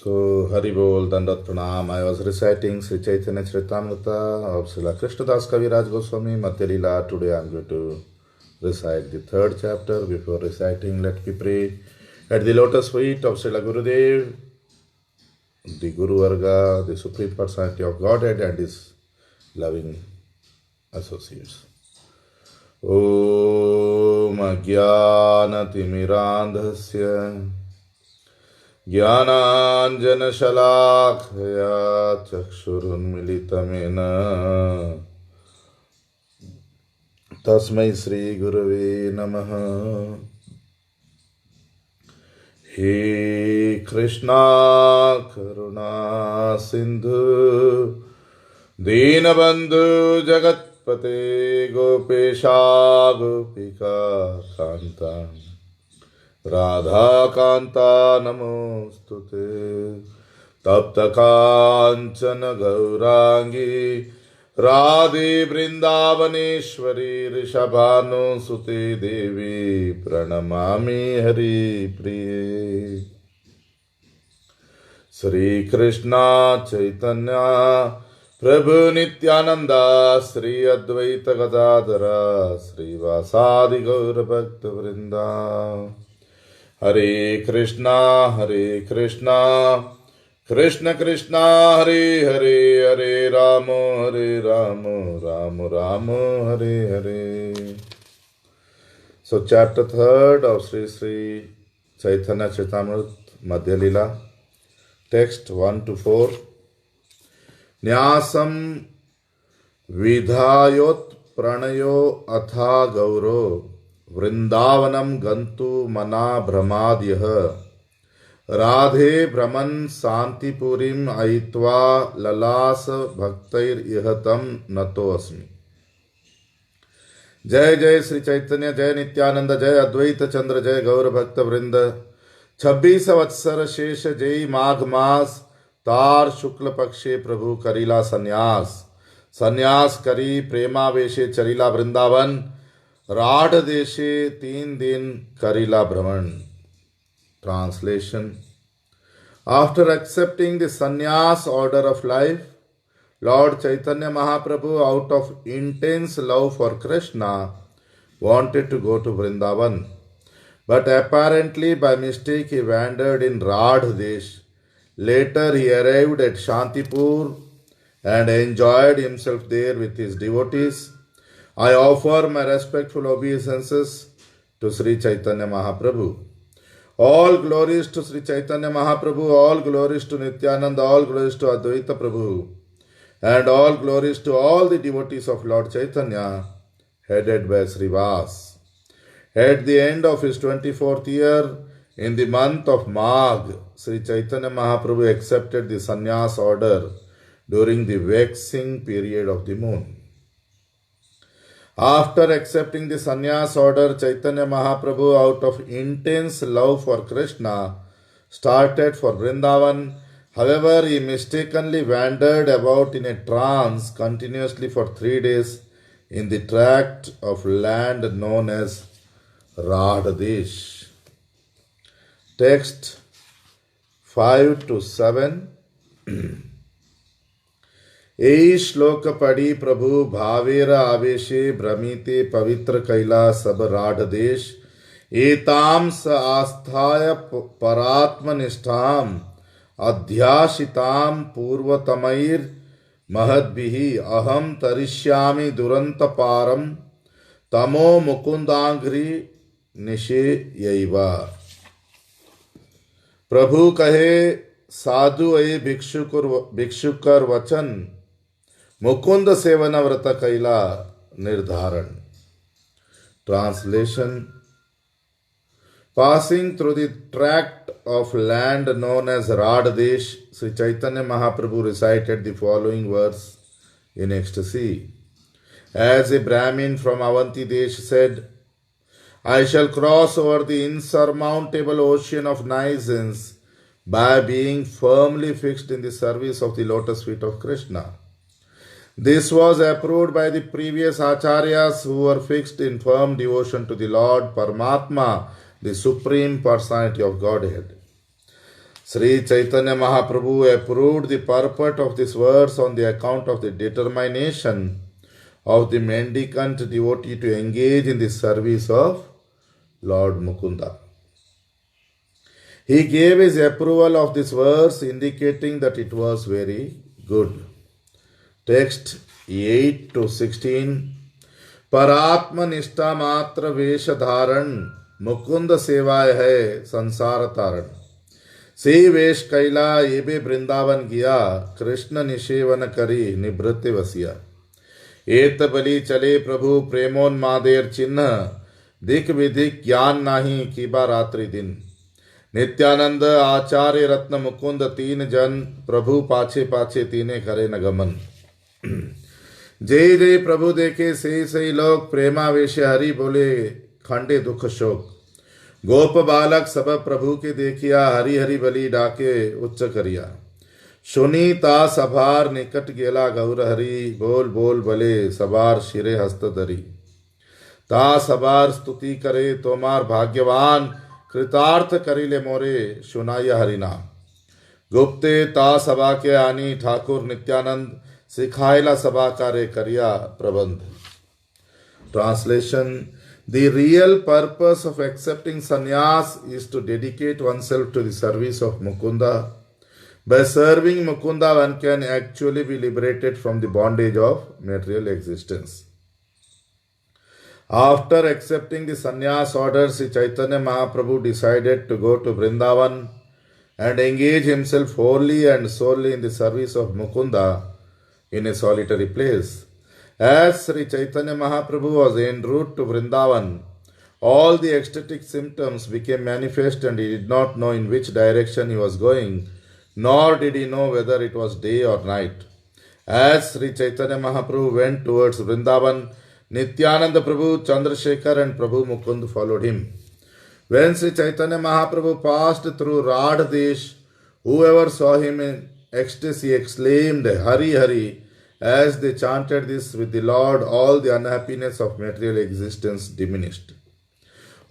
So, Hari Bol, Dandat Pranam. I was reciting Sri Chaitanya Charitamrita of Srila Krishnadas Kaviraj Goswami, Madhya Leela. Today I am going to recite the third chapter. Before reciting, let me pray. At the lotus feet of Srila Gurudev, the Guru Varga, the Supreme Personality of Godhead and his loving associates. Om Ajnanatimirandhasya Jnananjanashalakaya Chakshurunmilitamena Tasmai Sri Gurave Namaha. He Krishna Karuna Sindhu Deenabandhu Jagatpate Gopesha Gopika Kanta Radha Kanta Namostute Tapta Kanchana Gaurangi Radhe Vrindavaneshwari Rishabhanu Sute Devi Pranamami Hari Priye. Sri Krishna Chaitanya Prabhu Nityananda Sri Advaita Gadadhara Sri Vasadi Gaura Bhakta Vrinda. Hare Krishna Krishna Krishna Hare Hare Hare Rama Rama Rama Hare Hare. So chapter 3rd of Sri Chaitanya Charitamrita Madhya Leela. Text 1 to 4. Nyasam vidhayot pranayo atha gauro vrindavanam gantu mana brahmadyah Radhe Brahman Santipurim Aitva Lalas Bhaktair Ihatam Nato Asmi. जय जय श्री चैतन्य, जय नित्यानंद, जय अद्वैत चंद्र, जय गौर भक्त वृंद। 26 वत्सर शेष जय माघ मास तार शुक्ल पक्षे प्रभु करीला संन्यास करी प्रेमावेशे चरीला वृंदावन राढ़ देशे 3 दिन करीला भ्रमण। Translation. After accepting the sannyas order of life, Lord Chaitanya Mahaprabhu, out of intense love for Krishna, wanted to go to Vrindavan. But apparently by mistake he wandered in Radh Desh. Later he arrived at Shantipur and enjoyed himself there with his devotees. I offer my respectful obeisances to Sri Chaitanya Mahaprabhu. All glories to Sri Chaitanya Mahaprabhu, all glories to Nityananda, all glories to Advaita Prabhu, and all glories to all the devotees of Lord Chaitanya, headed by Srivas. At the end of his 24th year, in the month of Magh, Sri Chaitanya Mahaprabhu accepted the sannyas order during the waxing period of the moon. After accepting the sannyas order, Chaitanya Mahaprabhu, out of intense love for Krishna, started for Vrindavan. However, he mistakenly wandered about in a trance continuously for 3 days in the tract of land known as Radhadesh. Text 5 to 7. यही श्लोक पढ़ी प्रभु भावेर आवेशे भ्रमिते पवित्र कैला सब राढ़ देश एताम स आस्थाय परात्मनिष्ठाम अध्याशिताम पूर्वतमैर महद्भिः अहम तरिष्यामि दुरंत पारम तमो मुकुंदांघ्रि निशेयैव। प्रभु कहे साधु ए भिक्षुकर वचन मुकुंद सेवन व्रत कैला निर्धारण। Translation. Passing through the tract of land known as Radhadesh, Sri Chaitanya Mahaprabhu recited the following verse in ecstasy. As a Brahmin from Avanti Desh said, I shall cross over the insurmountable ocean of niceness by being firmly fixed in the service of the lotus feet of Krishna. This was approved by the previous acharyas who were fixed in firm devotion to the Lord Paramatma, the Supreme Personality of Godhead. Sri Chaitanya Mahaprabhu approved the purport of this verse on the account of the determination of the mendicant devotee to engage in the service of Lord Mukunda. He gave his approval of this verse, indicating that it was very good. Text 8 to 16. परात्म निष्ठा मात्र वेश धारण मुकुंद सेवाय है संसार तारण से वेश कैला ये बे वृंदावन गया कृष्ण निषेवन करी निवृत्ति वसिया एत बलि चले प्रभु प्रेमोन्मादेर चिन्ह दिक विधिक ज्ञान नाही कीबा रात्रि दिन नित्यानंद आचार्य रत्न मुकुंद तीन जन प्रभु पाछे पाछे तीने करे न गमन जय जय प्रभु देखे से लोग प्रेमावेश हरि बोले खंडे दुख शोक गोप बालक सब प्रभु के देखिया हरि हरि बलि डाके उच्च करिया सुनी ता सभार निकट गेला गौर हरि बोल बोल बले सबार शिरे हस्त धरी ता सबार स्तुति करे तोमार भाग्यवान कृतार्थ करिले मोरे सुनाया हरिनाम गुप्ते ता सभा के आनी ठाकुर नित्यानंद सिखायला सभा कार्य करिया प्रबंध. Translation. The real purpose of accepting sannyas is to dedicate oneself to the service of Mukunda. By serving Mukunda, one can actually be liberated from the bondage of material existence. After accepting the sannyas order, Sri Chaitanya Mahaprabhu decided to go to Vrindavan and engage himself wholly and solely in the service of Mukunda in a solitary place. As Sri Chaitanya Mahaprabhu was en route to Vrindavan, all the ecstatic symptoms became manifest and he did not know in which direction he was going, nor did he know whether it was day or night. As Sri Chaitanya Mahaprabhu went towards Vrindavan, Nityananda Prabhu, Chandrasekhar and Prabhu Mukund followed him. When Sri Chaitanya Mahaprabhu passed through Radhadesh, whoever saw him in ecstasy exclaimed, Hari Hari. As they chanted this with the Lord, all the unhappiness of material existence diminished.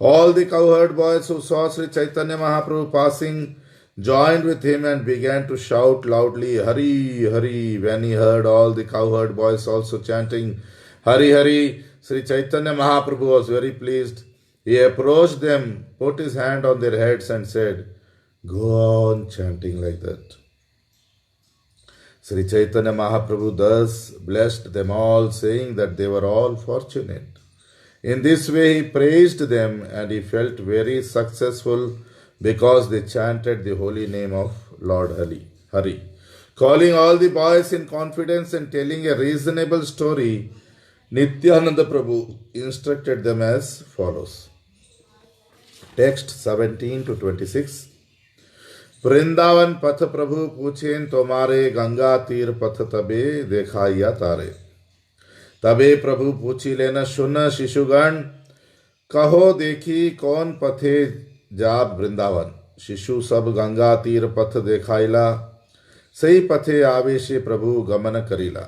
All the cowherd boys who saw Sri Chaitanya Mahaprabhu passing joined with him and began to shout loudly, Hari Hari. When he heard all the cowherd boys also chanting, Hari Hari, Sri Chaitanya Mahaprabhu was very pleased. He approached them, put his hand on their heads and said, Go on chanting like that. Sri Chaitanya Mahaprabhu thus blessed them all, saying that they were all fortunate. In this way he praised them and he felt very successful because they chanted the holy name of Lord Hari. Calling all the boys in confidence and telling a reasonable story, Nityananda Prabhu instructed them as follows. Text 17 to 26. Vrindavan पथ प्रभु पूछें तुम्हारे गंगा तीर पथ तबे देखाइया तारे तबे प्रभु पूछी लेना सुन शिशुगण कहो देखी कौन पथे जाब वृंदावन शिशु सब गंगा तीर पथ देखाइला सही पथे आवेशे प्रभु गमन करीला.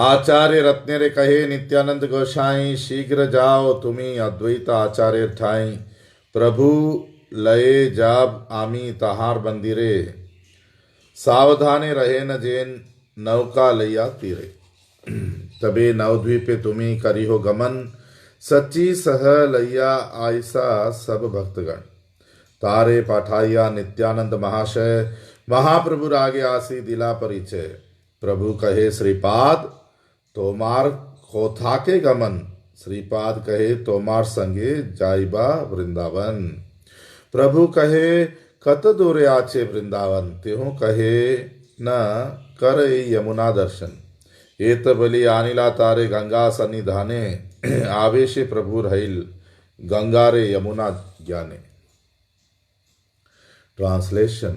आचार्य रत्नेरे कहे नित्यानंद गोसाई शीघ्र जाओ तुम्ही अद्वैत आचार्य ठाई प्रभु लये जाब आमी तहार बंदिरे सावधाने रहे न जेन नौका लैया तीरे तबे नवद्वीपे तुम्ही करी हो गमन सच्ची सह लैया आयसा सब भक्तगण तारे पाठाइया नित्यानंद महाशय महाप्रभु रागे आसी दिला परिचय प्रभु कहे श्रीपाद तोमार खोथा के गमन श्रीपाद कहे तोमार संगे जाइबा वृंदावन प्रभु कहे कत दूरे आचे वृंदावन तेहू कहे न कर यमुना दर्शन एत बलि आनिला तारे गंगा सन्निधाने आवेशे प्रभु रहिल गंगारे यमुना ज्ञाने. Translation.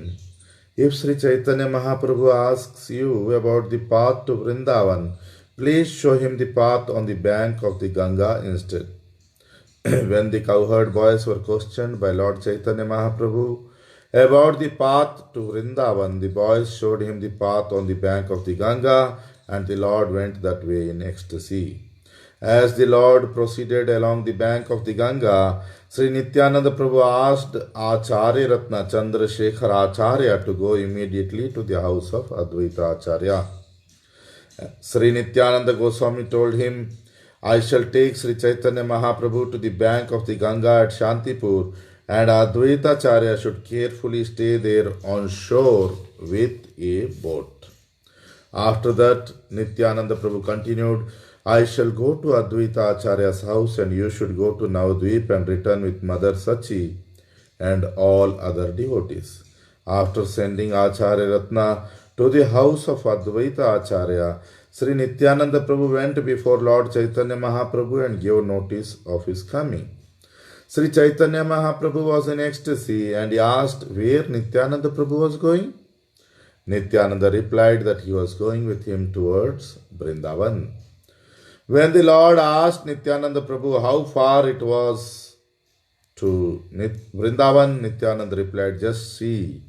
If Sri Chaitanya Mahaprabhu asks you about the path to Vrindavan, please show him the path on the bank of the Ganga instead. When the cowherd boys were questioned by Lord Chaitanya Mahaprabhu about the path to Vrindavan, the boys showed him the path on the bank of the Ganga and the Lord went that way in ecstasy. As the Lord proceeded along the bank of the Ganga, Sri Nityananda Prabhu asked Acharya Ratna Chandrasekhar Acharya to go immediately to the house of Advaita Acharya. Sri Nityananda Goswami told him, I shall take Sri Chaitanya Mahaprabhu to the bank of the Ganga at Shantipur, and Advaita Acharya should carefully stay there on shore with a boat. After that, Nityananda Prabhu continued, I shall go to Advaita Acharya's house, and you should go to Navadvip and return with Mother Sachi and all other devotees. After sending Acharya Ratna to the house of Advaita Acharya, Sri Nityananda Prabhu went before Lord Chaitanya Mahaprabhu and gave notice of his coming. Sri Chaitanya Mahaprabhu was in ecstasy and he asked where Nityananda Prabhu was going. Nityananda replied that he was going with him towards Vrindavan. When the Lord asked Nityananda Prabhu how far it was to Vrindavan, Nityananda replied, just see,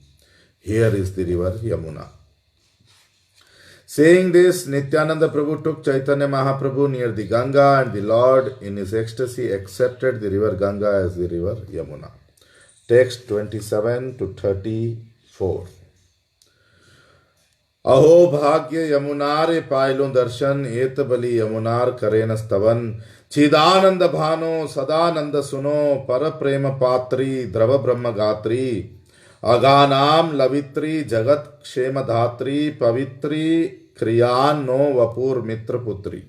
here is the river Yamuna. Saying this, Nityananda Prabhu took Chaitanya Mahaprabhu near the Ganga, and the Lord in his ecstasy accepted the river Ganga as the river Yamuna. Text 27 to 34. अहो भाग्य यमुनारे पायलो दर्शन एत बलि यमुनार करेन स्तवन चिदानंद भानो सदानंद सुनो पर प्रेम पात्री द्रव ब्रह्म गात्री अगानाम लवित्री जगत क्षेम धात्री पवित्री क्रियान नो वपुर मित्र पुत्री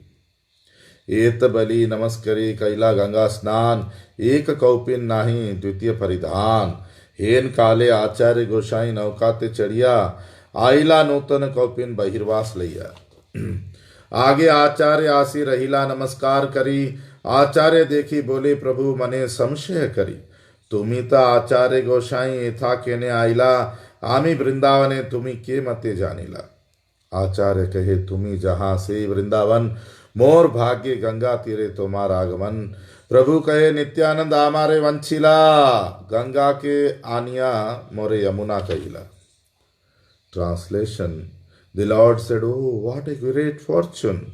एत बलि नमस्करी कैला गंगा स्नान एक कौपिन नाही द्वितीय परिधान हेन काले आचार्य गोसाई नौकाते चढ़िया आइला नूतन कौपिन बहिर्वास लैया आगे आचार्य आसी रहिला नमस्कार करी आचार्य देखी बोले प्रभु मने संशय करी तुम्ही ता आचार्य गोसाई एथा केने आइला आमी वृंदावने तुम्ही के मते जानिला आचार्य कहे तुम्ही जहाँ से वृंदावन मोर भाग्य गंगा तीरे तुम्हार आगमन प्रभु कहे नित्यानंद आमारे वंशिला गंगा के आनिया मोरे यमुना कहिला. Translation. The Lord said, oh, what a great fortune.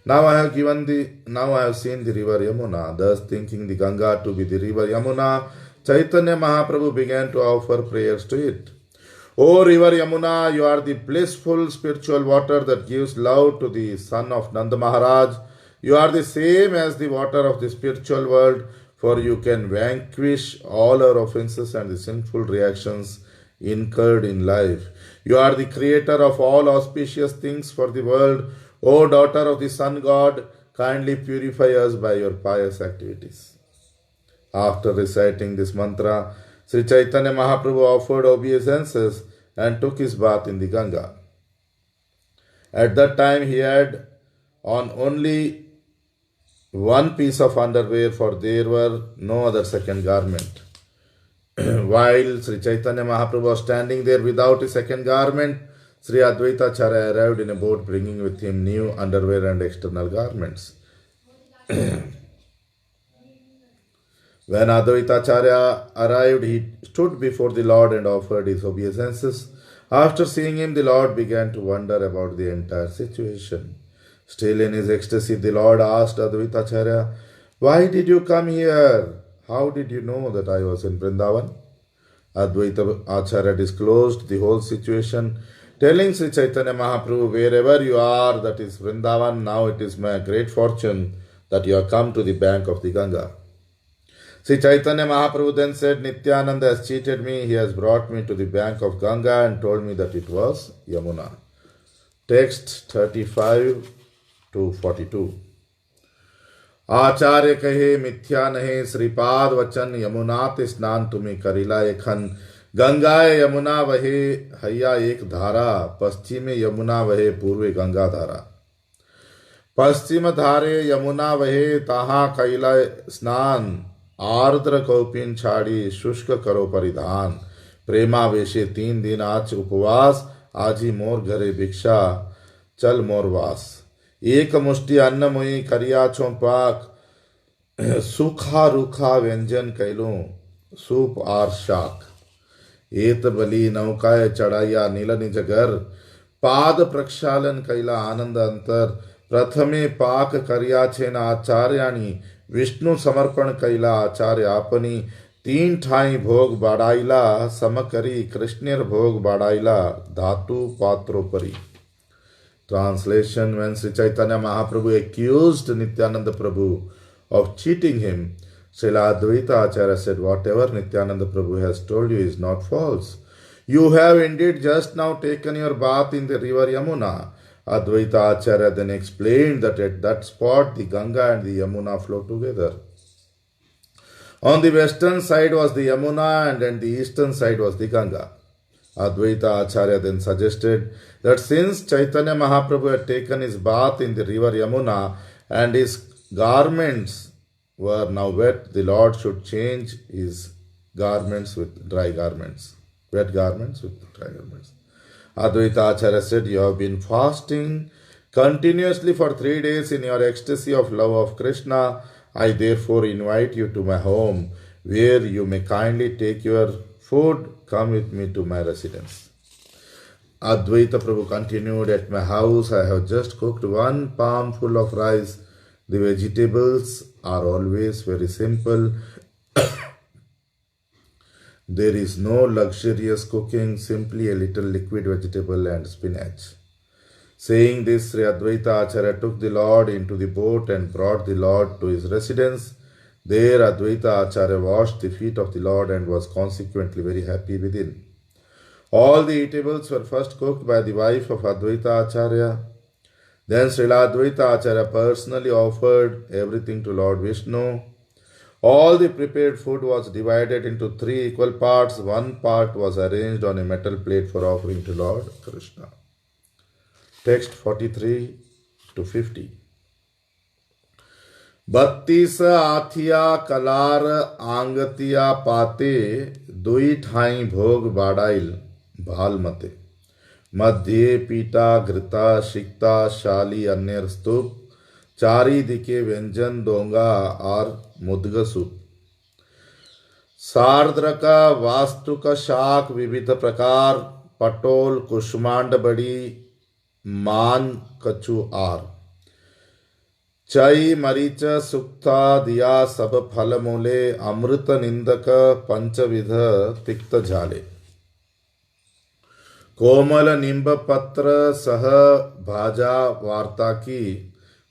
Now I have seen the river Yamuna. Thus thinking the Ganga to be the river Yamuna, Chaitanya Mahaprabhu began to offer prayers to it. O river Yamuna, you are the blissful spiritual water that gives love to the son of Nanda Maharaj. You are the same as the water of the spiritual world, for you can vanquish all our offenses and the sinful reactions incurred in life. You are the creator of all auspicious things for the world. O daughter of the sun god, kindly purify us by your pious activities. After reciting this mantra, Sri Chaitanya Mahaprabhu offered obeisances and took his bath in the Ganga. At that time he had on only one piece of underwear, for there were no other second garment. While Sri Chaitanya Mahaprabhu was standing there without a second garment, Sri Advaita Acharya arrived in a boat bringing with him new underwear and external garments. When Advaita Acharya arrived, he stood before the Lord and offered his obeisances. After seeing him, the Lord began to wonder about the entire situation. Still in his ecstasy, the Lord asked Advaita Acharya, why did you come here? How did you know that I was in Vrindavan? Advaita Acharya disclosed the whole situation, telling Sri Chaitanya Mahaprabhu, wherever you are, that is Vrindavan, now it is my great fortune that you have come to the bank of the Ganga. Sri Chaitanya Mahaprabhu then said, Nityananda has cheated me, he has brought me to the bank of Ganga and told me that it was Yamuna. Text 35 to 42. आचार्य कहे मिथ्या नहे श्रीपाद वचन यमुना ते स्नान तुम्हें करिला एखन गंगाए यमुना वहे हैया एक धारा पश्चिमे यमुना वहे पूर्वे गंगा धारा पश्चिम धारे यमुना वहे ताहा कैला स्नान आर्द्र कौपिन छाड़ी शुष्क करो परिधान प्रेमावेशे 3 दिन आज उपवास आजी मोर घरे भिक्षा चल मोर वास एक मुष्टि अन्न मुई करिया छो पाक सूखा रूखा व्यंजन कैलो सूप आर शाक एत बलि नौकाय चढ़ाइया नील निज घर पाद प्रक्षालन कैला आनंद अंतर प्रथमे पाक कर्याछेन आचार्यानी विष्णु समर्पण कैला आचार्य आपनी 3 ठाई भोग बाडाईला समकरी कृष्णेर भोग बाडाईला धातु पात्रोपरी. Translation: When Sri Chaitanya Mahaprabhu accused Nityananda Prabhu of cheating him, Srila Advaita Acharya said, whatever Nityananda Prabhu has told you is not false. You have indeed just now taken your bath in the river Yamuna. Advaita Acharya then explained that at that spot the Ganga and the Yamuna flow together. On the western side was the Yamuna and on the eastern side was the Ganga. Advaita Acharya then suggested that since Chaitanya Mahaprabhu had taken his bath in the river Yamuna and his garments were now wet, the Lord should change his garments with dry garments. Wet garments with dry garments. Advaita Acharya said, you have been fasting continuously for 3 days in your ecstasy of love of Krishna. I therefore invite you to my home, where you may kindly take your food. Come with me to my residence. Advaita Prabhu continued, at my house I have just cooked 1 palm full of rice. The vegetables are always very simple. There is no luxurious cooking, simply a little liquid vegetable and spinach. Saying this, Sri Advaita Acharya took the Lord into the boat and brought the Lord to his residence. There Advaita Acharya washed the feet of the Lord and was consequently very happy within. All the eatables were first cooked by the wife of Advaita Acharya. Then Srila Advaita Acharya personally offered everything to Lord Vishnu. All the prepared food was divided into 3 equal parts. 1 part was arranged on a metal plate for offering to Lord Krishna. Text 43 to 50. 32 Athiya colour आंगतिया पाते 2 ठाई भोग बाडाइल भालमते मध्य पीटा घृता शिक्ता शाली अन्यर स्तूप चारी दिके व्यंजन दोंगा और मुद्गसूप सार्द्रका वास्तुक शाक विविध प्रकार पटोल कुष्मांड बड़ी मान कछु आर चई मरीच सुक्ता दिया सब फल मूले अमृत निंदक पंचविध तिक्त झाले कोमल निंब पत्र सह भाजा वार्ता की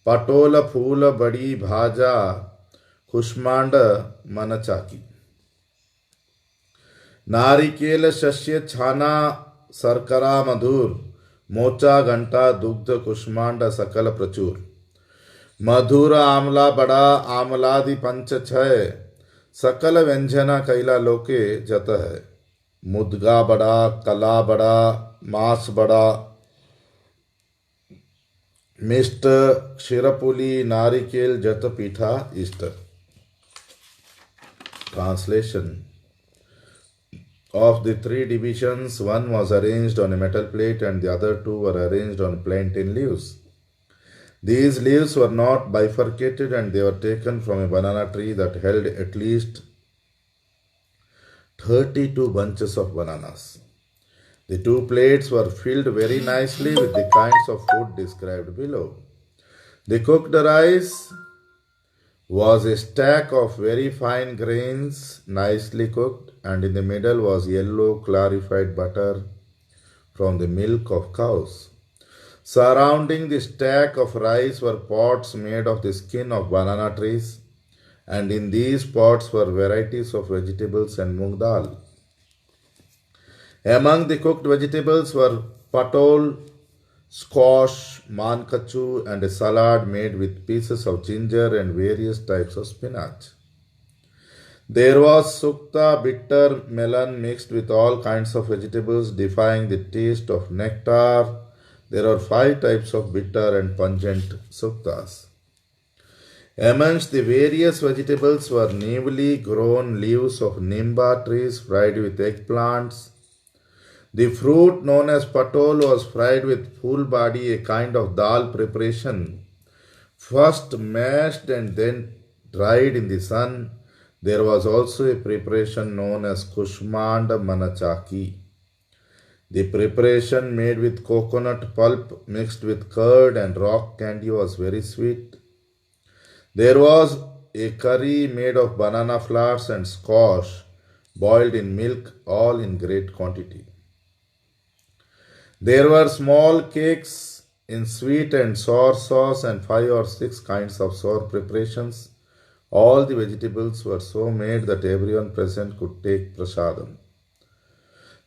पटोल फूल बड़ी भाजा कुष्मांड मन चाकी नारिकेल शस्य छाना सरकरा मधुर मोचा घंटा दुग्ध कुष्मांड सकल प्रचुर मधुर आमला बड़ा आमलादि पंच छय सकल व्यंजना कैला लोके जत है मुद्गा बड़ा कला बड़ा मांस बड़ा मिष्ट क्षीरपुली नारिकेल जत पीठा इष्ट. Translation: Of the 3 divisions, one was arranged on a metal plate and the other 2 were arranged on plantain leaves. These leaves were not bifurcated and they were taken from a banana tree that held at least 32 bunches of bananas. The 2 plates were filled very nicely with the kinds of food described below. The cooked rice was a stack of very fine grains, nicely cooked, and in the middle was yellow clarified butter from the milk of cows. Surrounding the stack of rice were pots made of the skin of banana trees, and in these pots were varieties of vegetables and moong dal. Among the cooked vegetables were patol, squash, mankachu, and a salad made with pieces of ginger and various types of spinach. There was sukta, bitter melon mixed with all kinds of vegetables, defying the taste of nectar. There are 5 types of bitter and pungent suktas. Amongst the various vegetables were newly grown leaves of nimba trees fried with eggplants. The fruit known as patol was fried with full badi, a kind of dal preparation, first mashed and then dried in the sun. There was also a preparation known as kushmand manachaki. The preparation made with coconut pulp mixed with curd and rock candy was very sweet. There was a curry made of banana flowers and squash boiled in milk, all in great quantity. There were small cakes in sweet and sour sauce and 5 or 6 kinds of sour preparations. All the vegetables were so made that everyone present could take prasadam.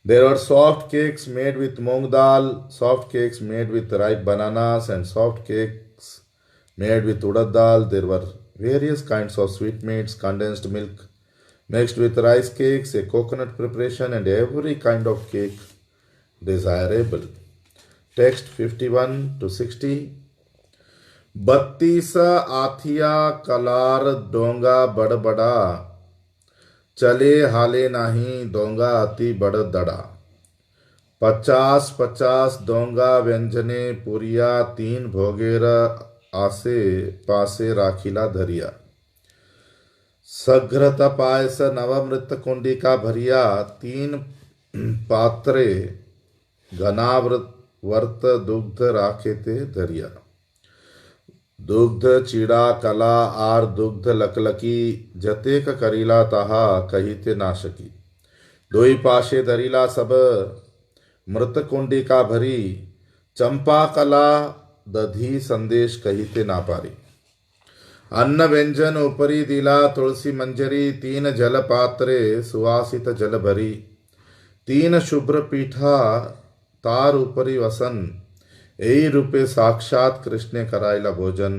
There were soft cakes made with moong dal, soft cakes made with ripe bananas, and soft cakes made with urad dal. There were various kinds of sweetmeats, condensed milk mixed with rice cakes, a coconut preparation, and every kind of cake desirable. Text 51 to 60. Battisa Athiya colour डोंगा बड़ बड़ा चले हाले नाही डोंगा अति बड़ दड़ा 50 डोंगा व्यंजने पुरिया 3 भोगेर आसे पासे राखिला धरिया सघ्रत पायस नवमृत कुंडिका भरिया 3 पात्रे घनाव्रत वर्त दुग्ध राखे ते धरिया दुग्ध चीड़ा कला आर दुग्ध लकलकी जतेक करीला ताहा कहिते नाशकी दोई पाशे धरीला सब मृत कुंडिका भरी चंपा कला दधी संदेश कहिते ना पारी अन्न व्यंजन उपरी दिला तुलसी मंजरी 3 जल पात्रे सुवासित जल भरी 3 शुभ्र पीठा तार उपरी वसन एई रूपे साक्षात कृष्णे करायला भोजन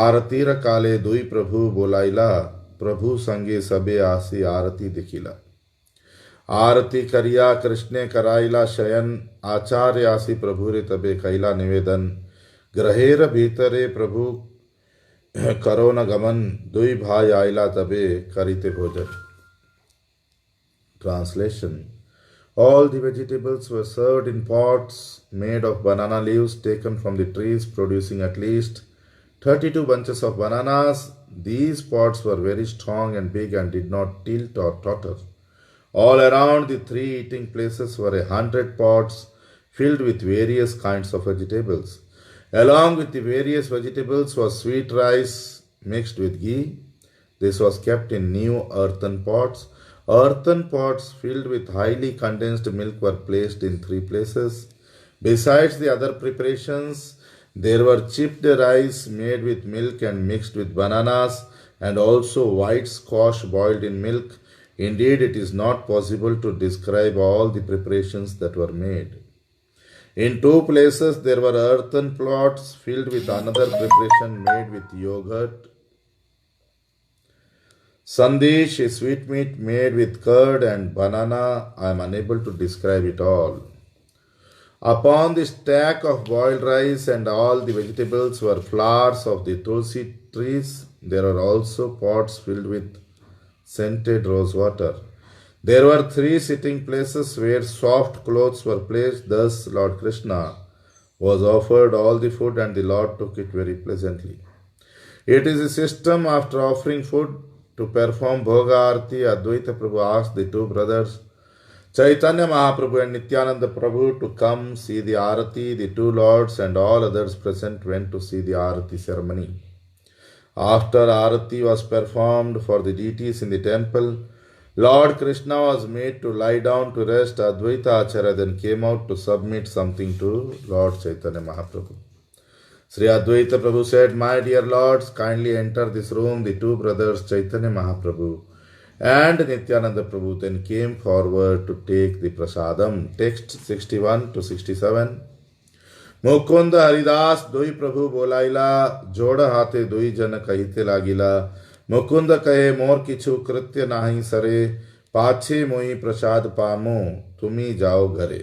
आरतीर काले दुई प्रभु बोलायला प्रभु संगे सबे आसी आरती दिखिला आरती करिया कृष्णे करायला शयन आचार्य आसी प्रभु रे तबे कैला निवेदन ग्रहेर भीतरे प्रभु करो न गमन दुई भाई आयला तबे करिते भोजन translation All the vegetables were served in pots made of banana leaves taken from the trees, producing at least 32 bunches of bananas. These pots were very strong and big and did not tilt or totter. All around the 3 eating places were 100 pots filled with various kinds of vegetables. Along with the various vegetables was sweet rice mixed with ghee. This was kept in new earthen pots. Earthen pots filled with highly condensed milk were placed in 3 places. Besides the other preparations, there were chipped rice made with milk and mixed with bananas, and also white squash boiled in milk. Indeed, it is not possible to describe all the preparations that were made. In 2 places, there were earthen pots filled with another preparation made with yogurt. Sandesh, a sweetmeat made with curd and banana. I am unable to describe it all. Upon the stack of boiled rice and all the vegetables were flowers of the tulsi trees. There are also pots filled with scented rose water. There were 3 sitting places where soft clothes were placed. Thus Lord Krishna was offered all the food and the Lord took it very pleasantly. It is a system after offering food to perform Bhoga Arati. Advaita Prabhu asked the 2 brothers, Chaitanya Mahaprabhu and Nityananda Prabhu, to come see the Arati. The 2 lords and all others present went to see the Arati ceremony. After Arati was performed for the deities in the temple, Lord Krishna was made to lie down to rest. Advaita Acharya then came out to submit something to Lord Chaitanya Mahaprabhu. Sri Advaita Prabhu said, My dear lords, kindly enter this room. The 2 brothers Chaitanya Mahaprabhu and Nityananda Prabhu then came forward to take the prasadam. Text 61 to 67. Mukund Haridas दुई प्रभु बोलाइला जोड़ हाथे दुई जन कहिते लागिला मुकुंद कहे मोर किछु कृत्य नाही सरे पाछे मोई प्रसाद पामो तुमी जाओ घरे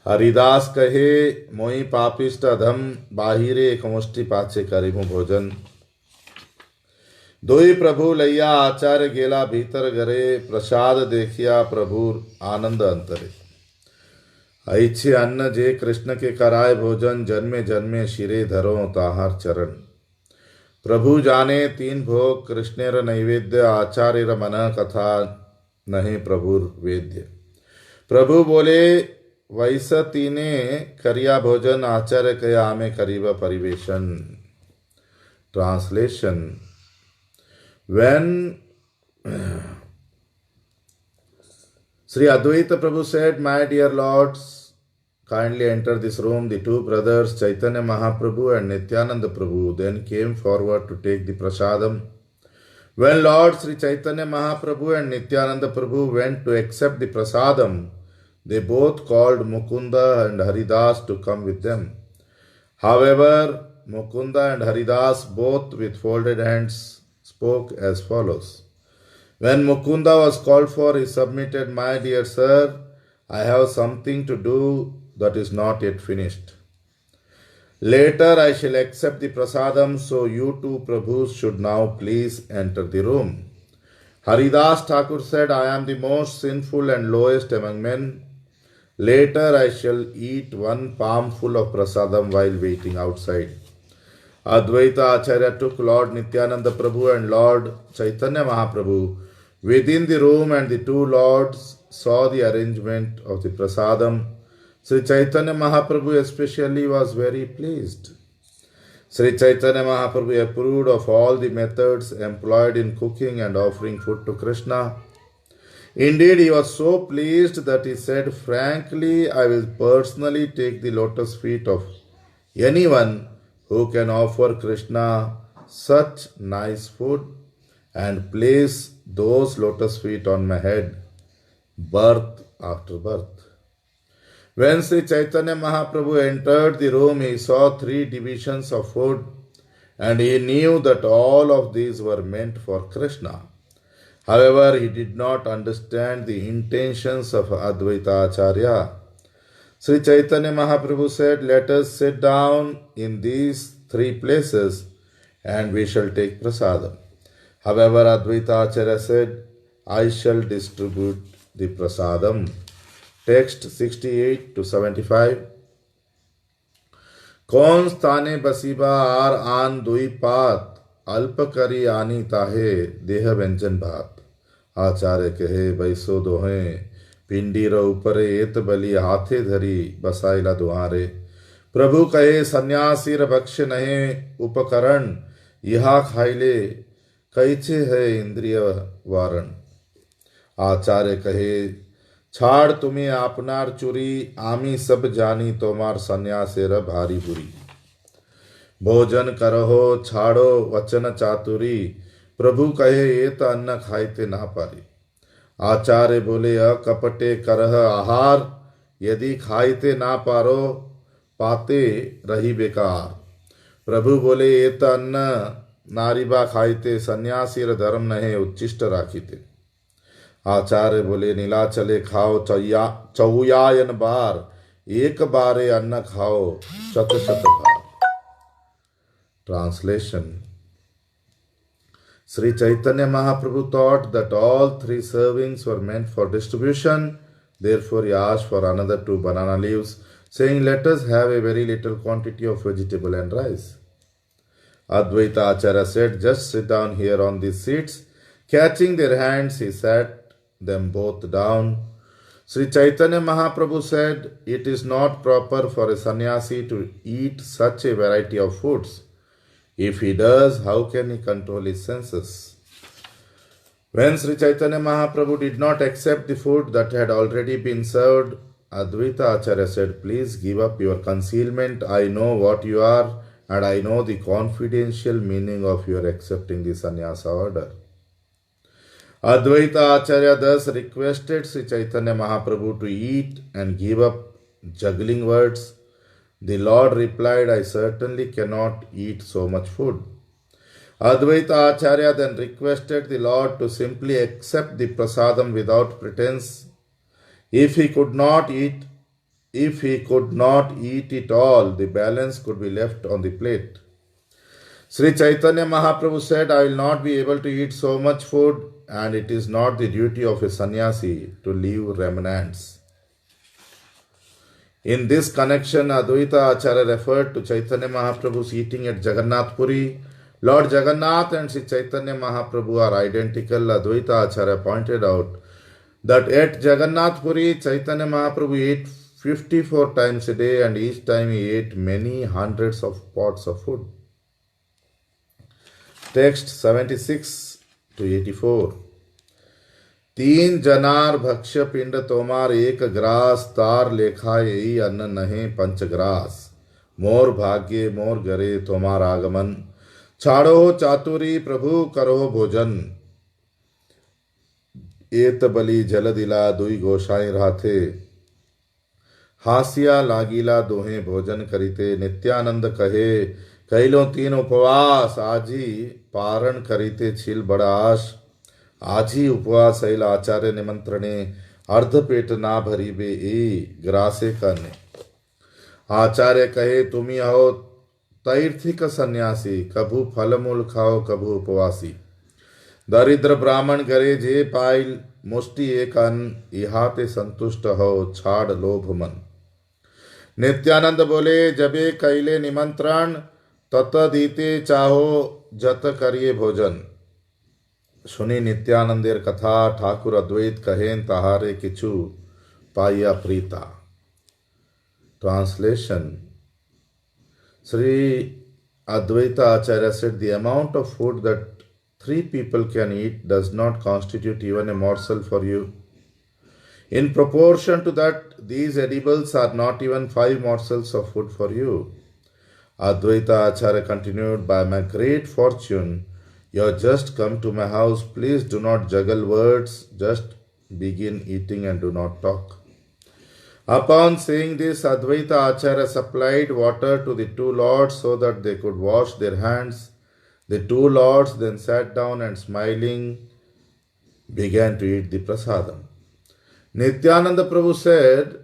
हरिदास कहे मोई पापिष्ट अधम बाहिरे एक मुष्टि पाछे करिमु भोजन दुई प्रभु लैया आचार्य गेला भीतर घरे प्रसाद देखिया प्रभु आनंद अंतरे ऐछे अन्न जे कृष्ण के कराय भोजन जन्मे जन्मे शिरे धरो ताहार चरण प्रभु जाने 3 भोग कृष्णेर नैवेद्य आचार्यर मन कथा नहे प्रभुर वेद्य प्रभु बोले, वैसा तीने करिया भोजन, आचार्य कया आमे करीब परिवेशन. Translation. When Sri Advaita Prabhu said, "My dear lords, kindly enter this room," the two brothers Chaitanya Mahaprabhu and Nityananda Prabhu then came forward to take the prasadam. When Lord Sri Chaitanya Mahaprabhu and Nityananda Prabhu went to accept the prasadam, they both called Mukunda and Haridas to come with them. However, Mukunda and Haridas, both with folded hands, spoke as follows. When Mukunda was called for, he submitted, "My dear sir, I have something to do that is not yet finished. Later I shall accept the prasadam, so you two Prabhus should now please enter the room." Haridas Thakur said, "I am the most sinful and lowest among men. Later I shall eat one palmful of prasadam while waiting outside." Advaita Acharya took Lord Nityananda Prabhu and Lord Chaitanya Mahaprabhu within the room, and the two lords saw the arrangement of the prasadam. Sri Chaitanya Mahaprabhu especially was very pleased. Sri Chaitanya Mahaprabhu approved of all the methods employed in cooking and offering food to Krishna. Indeed, he was so pleased that he said, "Frankly, I will personally take the lotus feet of anyone who can offer Krishna such nice food and place those lotus feet on my head, birth after birth." When Sri Chaitanya Mahaprabhu entered the room, he saw 3 divisions of food, and he knew that all of these were meant for Krishna. However, he did not understand the intentions of Advaita Acharya. Sri Chaitanya Mahaprabhu said, "Let us sit down in these 3 places and we shall take prasadam." However, Advaita Acharya said, "I shall distribute the prasadam." Text 68 to 75. कौन स्थाने बसीबा are आन दुई पात, अल्प करी आनी ताहे देह व्यंजन भात. आचार्य कहे, बैसो दोहे पिंडी रो ऊपरे एत बलि हाथे धरी बसाइला दुआरे. प्रभु कहे, सन्यासीर भक्ष नहे उपकरण, यहा खाइले कैचे है इंद्रिय वारण. आचार्य कहे, छाड़ तुम्हें आपनार चुरी, आमी सब जानी तोमार सन्यासेर भारी बुरी. भोजन करहो छाड़ो वचन चातुरी, प्रभु कहे, ये तो अन्न खाइते ना पारी. आचार्य बोले, अकपटे करह आहार, यदि खाइते ना पारो पाते रही बेकार. प्रभु बोले, ये तो अन्न नारीबा खाइते, सन्यासीर धर्म नहे उच्चिष्ट राखीते. आचार्य बोले, नीलाचले खाओ चौयायन बार, एक बारे अन्न खाओ शत शत बार. Translation. Sri Chaitanya Mahaprabhu thought that all 3 servings were meant for distribution. Therefore, he asked for another 2 banana leaves, saying, "Let us have a very little quantity of vegetable and rice." Advaita Acharya said, "Just sit down here on these seats." Catching their hands, he sat them both down. Sri Chaitanya Mahaprabhu said, "It is not proper for a sannyasi to eat such a variety of foods. If he does, how can he control his senses?" When Sri Chaitanya Mahaprabhu did not accept the food that had already been served, Advaita Acharya said, "Please give up your concealment. I know what you are, and I know the confidential meaning of your accepting the sannyasa order." Advaita Acharya thus requested Sri Chaitanya Mahaprabhu to eat and give up juggling words. The Lord replied, "I certainly cannot eat so much food." Advaita Acharya then requested the Lord to simply accept the prasadam without pretense. If he could not eat it all, the balance could be left on the plate. Sri Chaitanya Mahaprabhu said, "I will not be able to eat so much food, and it is not the duty of a sannyasi to leave remnants." In this connection, Advaita Acharya referred to Chaitanya Mahaprabhu's eating at Jagannath Puri. Lord Jagannath and Sri Chaitanya Mahaprabhu are identical. Advaita Acharya pointed out that at Jagannath Puri, Chaitanya Mahaprabhu ate 54 times a day, and each time he ate many hundreds of pots of food. Text 76 to 84. तीन जनार भक्ष्य पिंड तोमार एक grass तार लेखा यही अन्न नहे पंचग्रास मोर भाग्य मोर गरे तोमार आगमन छाड़ो चातुरी प्रभु करो भोजन एत बलि जल दिला दुई गोसाई राथे हासिया लागीला दोहे भोजन करिते नित्यानंद कहे कैलो तीन उपवास आजी पारण करिते छिल बड़ाश आजी उपवास ऐल आचार्य निमंत्रणे अर्ध पेट ना भरी बे ए ग्रासे करने आचार्य कहे तुम्ही हो तैर्थिक सन्यासी कभू फल मूल खाओ कभू उपवासी दरिद्र ब्राह्मण करे जे पाइल मुष्टि एक अन्न इहाते संतुष्ट हो छाड़ लोभ मन। नित्यानंद बोले जबे कैले निमंत्रण तत दीते चाहो जत करिए भोजन। सुनी नित्यानंदेर कथा ठाकुर अद्वैत कहें तहारे किछु पाइया Preeta. Translation. Sri Advaita Acharya said the amount of food that 3 people can eat does not constitute even a morsel for you. In proportion to that, these edibles are not even 5 morsels of food for you. Advaita Acharya continued, by my great fortune, you have just come to my house. Please do not juggle words, just begin eating and do not talk. Upon saying this, Advaita Acharya supplied water to the 2 lords so that they could wash their hands. The 2 lords then sat down and smiling began to eat the prasadam. Nityananda Prabhu said,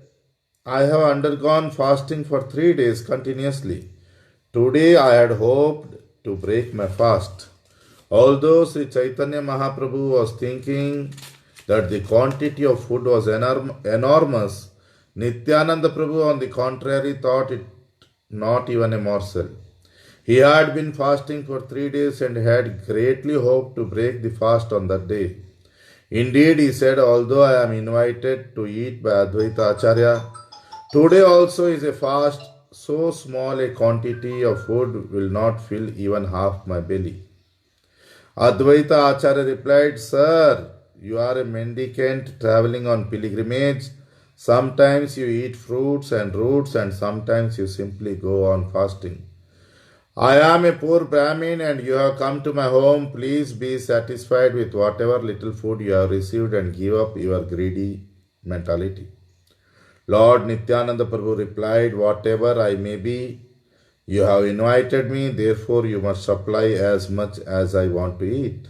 I have undergone fasting for 3 days continuously. Today I had hoped to break my fast. Although Sri Chaitanya Mahaprabhu was thinking that the quantity of food was enormous, Nityananda Prabhu on the contrary thought it not even a morsel. He had been fasting for 3 days and had greatly hoped to break the fast on that day. Indeed, he said, although I am invited to eat by Advaita Acharya, today also is a fast. So small a quantity of food will not fill even half my belly. Advaita Acharya replied, Sir, you are a mendicant traveling on pilgrimage. Sometimes you eat fruits and roots and sometimes you simply go on fasting. I am a poor Brahmin and you have come to my home. Please be satisfied with whatever little food you have received and give up your greedy mentality. Lord Nityananda Prabhu replied, whatever I may be, you have invited me, therefore you must supply as much as I want to eat.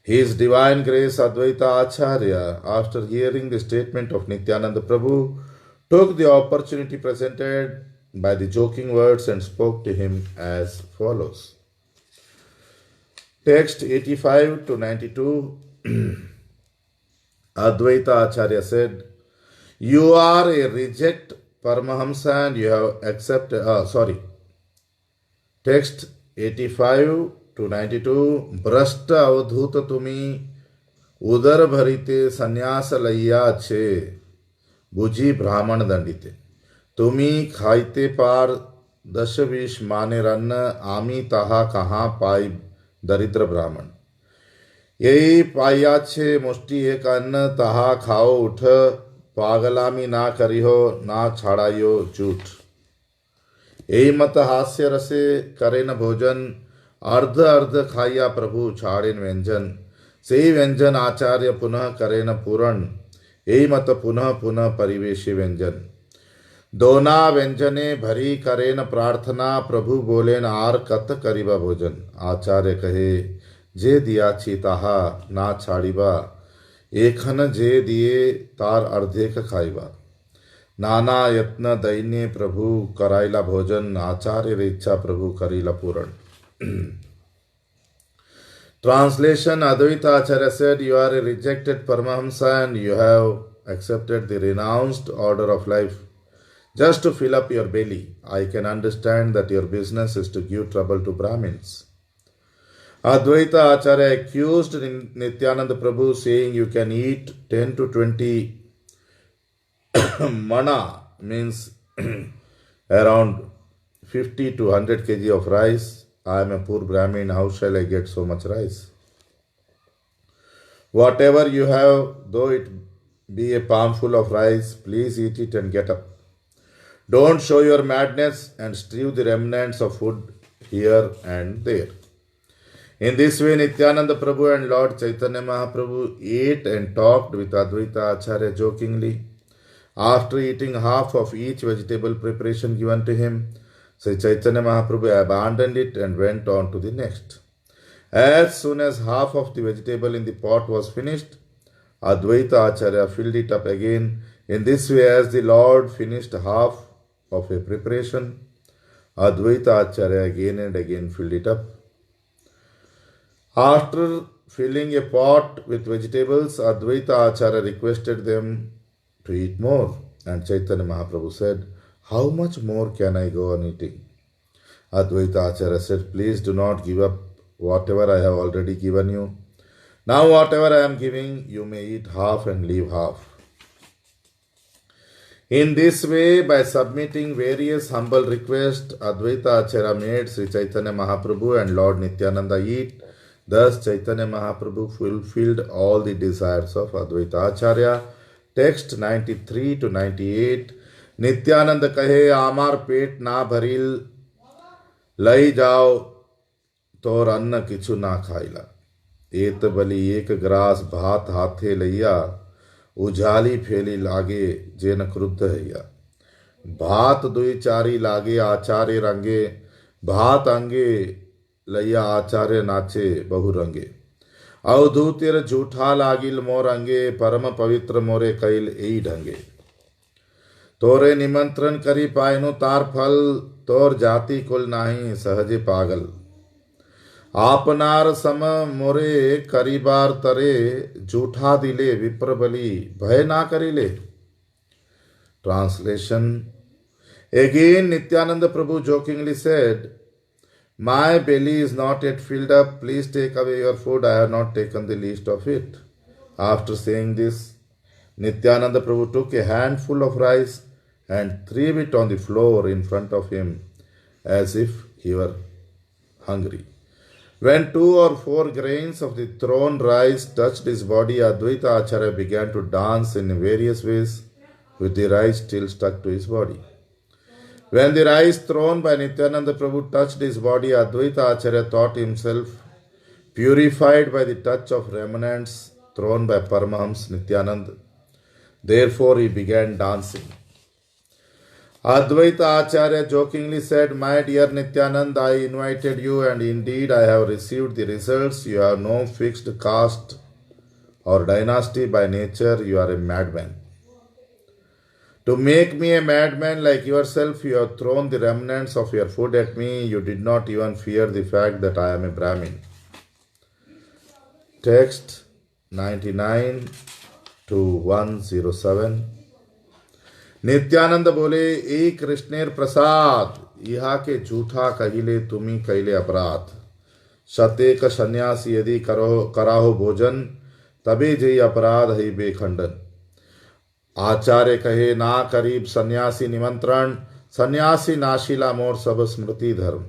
His Divine Grace Advaita Acharya, after hearing the statement of Nityananda Prabhu, took the opportunity presented by the joking words and spoke to him as follows. Text 85 to 92. Advaita Acharya said, you are a reject Paramahamsa and you have accepted, Text 85 to 92. Brashta avadhuta tumi udar bharite sannyasa layya che buji brahman dandite. Tumi khaite par dashavish mane ranna ami taha kaha pai daridra brahman. यही पाया छे मुष्टि एक अन्न तहा खाओ उठ पागलामी ना करिहो ना छाड़ाइयो झूठ यही मत हास्य रसे करे न भोजन अर्ध अर्ध खाइया प्रभु छाड़ेन व्यंजन से व्यंजन आचार्य पुनः करे न पूरण यही मत पुनः पुनः परिवेशी व्यंजन दोना व्यंजने भरी करे न प्रार्थना प्रभु बोले न आर कत करिबा भोजन आचार्य कहे जे दिया ताहा ना छाड़ीबा एखन जे दिए तार अर्धेक खाइबा नाना यत्न दैन्य प्रभु कराइला भोजन आचार्य इच्छा प्रभु करीला पूरण. Translation. Advaita Acharya said, you are a rejected Paramahamsa and you have accepted the renounced order of life just to fill up your belly. I can understand that your business is to give trouble to Brahmins. Advaita Acharya accused Nityananda Prabhu, saying you can eat 10 to 20 mana, means around 50 to 100 kg of rice. I am a poor Brahmin, how shall I get so much rice? Whatever you have, though it be a palmful of rice, please eat it and get up. Don't show your madness and strew the remnants of food here and there. In this way, Nityananda Prabhu and Lord Chaitanya Mahaprabhu ate and talked with Advaita Acharya jokingly. After eating half of each vegetable preparation given to him, Sri Chaitanya Mahaprabhu abandoned it and went on to the next. As soon as half of the vegetable in the pot was finished, Advaita Acharya filled it up again. In this way, as the Lord finished half of a preparation, Advaita Acharya again and again filled it up. After filling a pot with vegetables, Advaita Acharya requested them to eat more. And Chaitanya Mahaprabhu said, how much more can I go on eating? Advaita Acharya said, please do not give up whatever I have already given you. Now whatever I am giving, you may eat half and leave half. In this way, by submitting various humble requests, Advaita Acharya made Sri Chaitanya Mahaprabhu and Lord Nityananda eat. Thus Chaitanya Mahaprabhu fulfilled all the desires of Advaita Acharya. Text 93 to 98. Nityanand कहे आमार पेट ना भरिल लई जाओ तोर अन्न किछु ना खाइला एत बलि एक ग्रास भात हाथे लैया उजाली फेली लागे जेन क्रुद्ध हैया भात दुई चारी लागे आचार्य रंगे भात अंगे लैया आचार्य नाचे बहु रंगे अवधूतिर झूठा लागिल मोर अंगे परम पवित्र मोरे कैल एई ढंगे तोरे निमंत्रण करी पायनु तार फल तोर जाति कुल नाही सहजे पागल आपनार सम मोरे करीबार तरे झूठा दिले विप्र बलि भय ना करिले. Translation. Again Nityananda Prabhu jokingly said, my belly is not yet filled up, please take away your food, I have not taken the least of it. After saying this, Nityananda Prabhu took a handful of rice and threw it on the floor in front of him as if he were hungry. When 2 or 4 grains of the thrown rice touched his body, Advaita Acharya began to dance in various ways with the rice still stuck to his body. When the rice thrown by Nityananda Prabhu touched his body, Advaita Acharya thought himself purified by the touch of remnants thrown by Paramahamsa Nityananda. Therefore he began dancing. Advaita Acharya jokingly said, my dear Nityananda, I invited you and indeed I have received the results. You have no fixed caste or dynasty by nature, you are a madman. To make me a madman like yourself, you have thrown the remnants of your food at me. You did not even fear the fact that I am a Brahmin. Text 99 to 107. Nityanand बोले, ए कृष्णेर प्रसाद इहा के झूठा कहिले तुमी कैले अपराध शतेक सन्यासी यदि कराहो भोजन तबे जई अपराध है बेखंडन. आचार्य कहे ना करीब सन्यासी निमंत्रण सन्यासी नाशिला मोर सब स्मृति धर्म.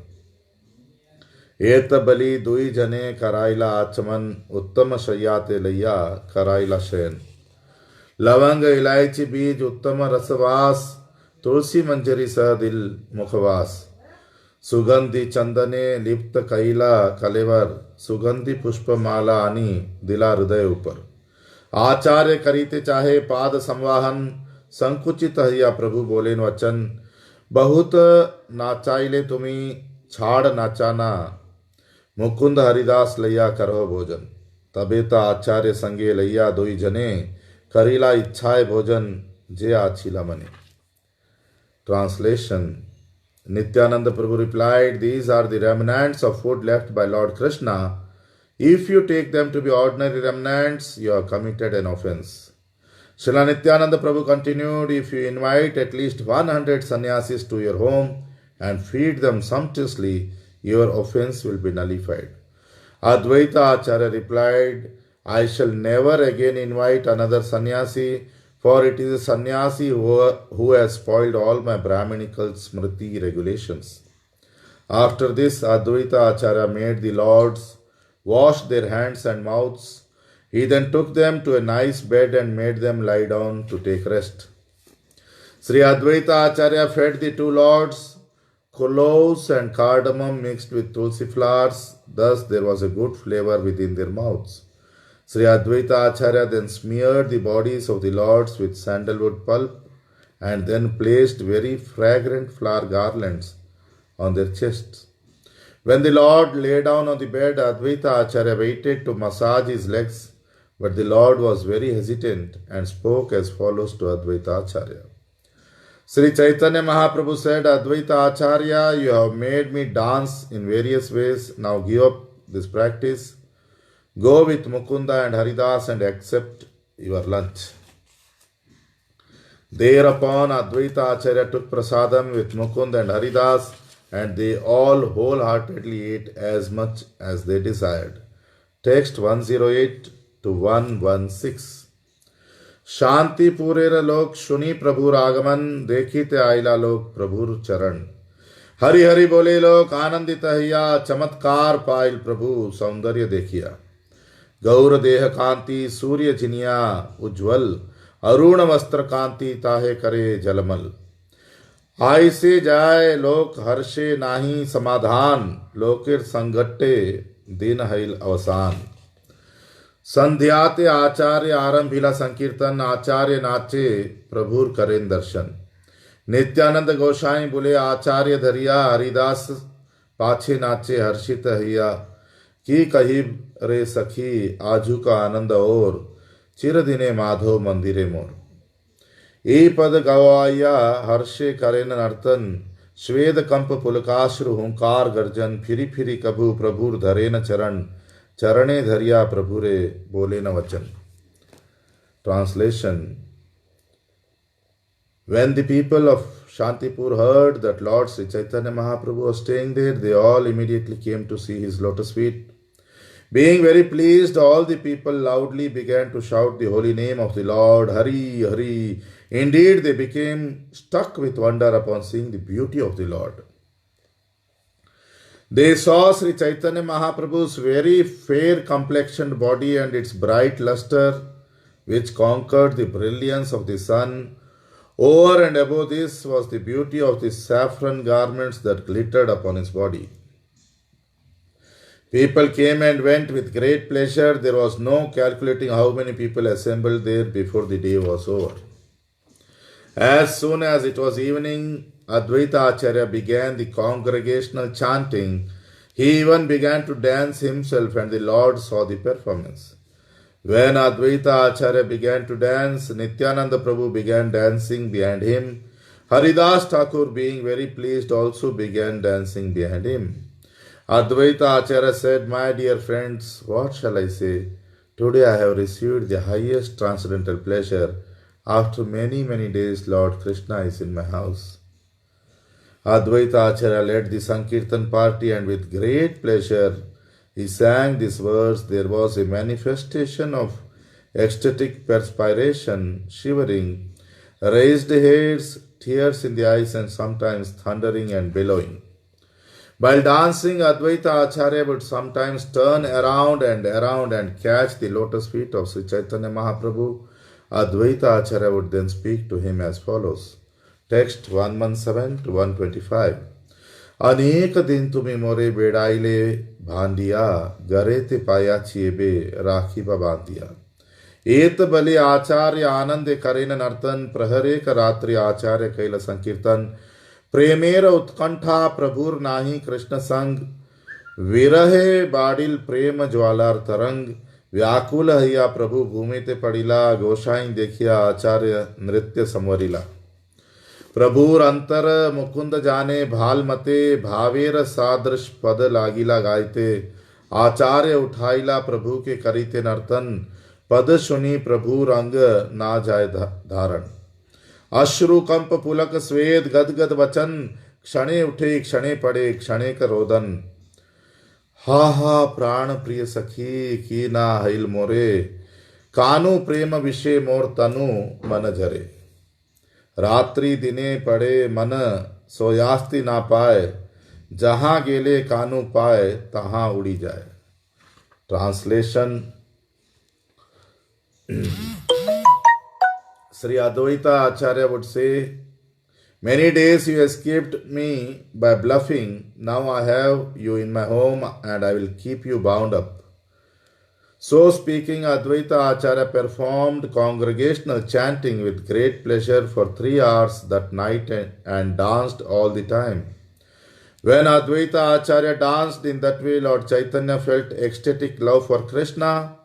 एत बलि दुई जने कराइला आचमन उत्तम शय्याते लैया कराइला शयन. लवंग इलायची बीज उत्तम रसवास तुलसी मंजरी सह दिल मुखवास. सुगंधि चंदने लिप्त कैला कलेवर सुगंधि पुष्पमाला आनी दिला हृदय ऊपर. आचार्य करीते चाहे पाद संवाहन संकुचित हया प्रभु बोलेन वचन. बहुत नाचाइले तुमी छाड़ नाचाना मुकुंद हरिदास लैया करो भोजन. तबेता आचार्य संगे लैया दुई जने करीला इच्छाए भोजन जे आछीला मने. Translation. Nityananda Prabhu replied, these are the remnants of food left by Lord Krishna. If you take them to be ordinary remnants, you have committed an offense. Srila Nityananda Prabhu continued, if you invite at least 100 sannyasis to your home and feed them sumptuously, your offense will be nullified. Advaita Acharya replied, I shall never again invite another sannyasi, for it is a sannyasi who has spoiled all my Brahminical smriti regulations. After this, Advaita Acharya made the lords wash their hands and mouths. He then took them to a nice bed and made them lie down to take rest. Sri Advaita Acharya fed the two lords cloves and cardamom mixed with tulsi flowers. Thus there was a good flavor within their mouths. Sri Advaita Acharya then smeared the bodies of the lords with sandalwood pulp and then placed very fragrant flower garlands on their chests. When the Lord lay down on the bed, Advaita Acharya waited to massage his legs, but the Lord was very hesitant and spoke as follows to Advaita Acharya. Sri Chaitanya Mahaprabhu said, Advaita Acharya, you have made me dance in various ways. Now give up this practice. Go with Mukunda and Haridas and accept your lunch. Thereupon Advaita Acharya took prasadam with Mukund and Haridas, and they all wholeheartedly ate as much as they desired. Text 108 to 116. शांति पूरेर लोक सुनी प्रभुर आगमन देखिते आइला लोक प्रभुर चरण हरि हरि बोले लोक आनंदित हिया चमत्कार पाइल प्रभु सौंदर्य देखिया गौर देह कांति सूर्य जिनिया उज्ज्वल अरुण वस्त्र कांति ताहे करे जलमल आई से जाए लोक हर्षे नाही समाधान लोकेर संगट्टे दिन हैल अवसान संध्याते आचार्य आरंभिला संकीर्तन आचार्य नाचे प्रभुर करें दर्शन नित्यानंद गोसाई बोले आचार्य धरिया हरिदास पाछे नाचे हर्षित हैया की कही रे सखी आजू का आनंद और चिर दिने माधो मंदिरे मोर ए पद गवाया हर्षे करें नर्तन श्वेद कंप पुलकाश्रु हुंकार गर्जन फिरी फिरी कभु प्रभुर धरे न चरण चरणे धरिया प्रभुरे बोले न वचन. Translation. When the people of Shantipur heard that Lord Sri Chaitanya Mahaprabhu was staying there, they all immediately came to see his lotus feet. Being very pleased, all the people loudly began to shout the holy name of the Lord, Hari, Hari. Indeed, they became struck with wonder upon seeing the beauty of the Lord. They saw Sri Chaitanya Mahaprabhu's very fair complexioned body and its bright luster, which conquered the brilliance of the sun. Over and above this was the beauty of the saffron garments that glittered upon his body. People came and went with great pleasure. There was no calculating how many people assembled there before the day was over. As soon as it was evening, Advaita Acharya began the congregational chanting. He even began to dance himself, and the Lord saw the performance. When Advaita Acharya began to dance, Nityananda Prabhu began dancing behind him. Haridas Thakur, being very pleased, also began dancing behind him. Advaita Acharya said, My dear friends, what shall I say? Today I have received the highest transcendental pleasure. After many, many days, Lord Krishna is in my house. Advaita Acharya led the Sankirtan party, and with great pleasure he sang these words. There was a manifestation of ecstatic perspiration, shivering, raised heads, tears in the eyes, and sometimes thundering and bellowing. While dancing, Advaita Acharya would sometimes turn around and catch the lotus feet of Sri Chaitanya Mahaprabhu. Advaita Acharya would then speak to him as follows. Text 117 to 125. अनेक दिन तुम्हें मोरे बेड़ाइले भांडिया गरे ते पाया छिएबे राखी बांधिया एत बले आचार्य आनंद करेन नर्तन प्रहरेक रात्रि आचार्य कैल संकीर्तन प्रेमेर उत्कंठा प्रभुर नाही कृष्ण संग विरहे बाडिल प्रेम ज्वालार तरंग व्याकुल हैया प्रभु भूमि ते पड़िला गोसाई देखिया आचार्य नृत्य संवरिला प्रभुर अंतर मुकुंद जाने भाल मते भावेर सादृश पद लागिला गायते आचार्य उठाइला प्रभु के करीते नर्तन पद सुनी प्रभु रंग ना जाय धारण अश्रु कंप पुलक स्वेद गदगद वचन क्षणे उठे क्षणे पड़े क्षणे क रोदन हा हा प्राण प्रिय सखी की ना हिल मोरे, कानु प्रेम विषय मोर तनु मन झरे। रात्रि दिने पड़े मन सोयास्ति ना पाए, जहां गेले कानु पाए तहां उड़ी जाए। Translation. Sri Advaita Acharya would say, many days you escaped me by bluffing. Now I have you in my home and I will keep you bound up. So speaking, Advaita Acharya performed congregational chanting with great pleasure for 3 hours that night and danced all the time. When Advaita Acharya danced in that way, Lord Chaitanya felt ecstatic love for Krishna,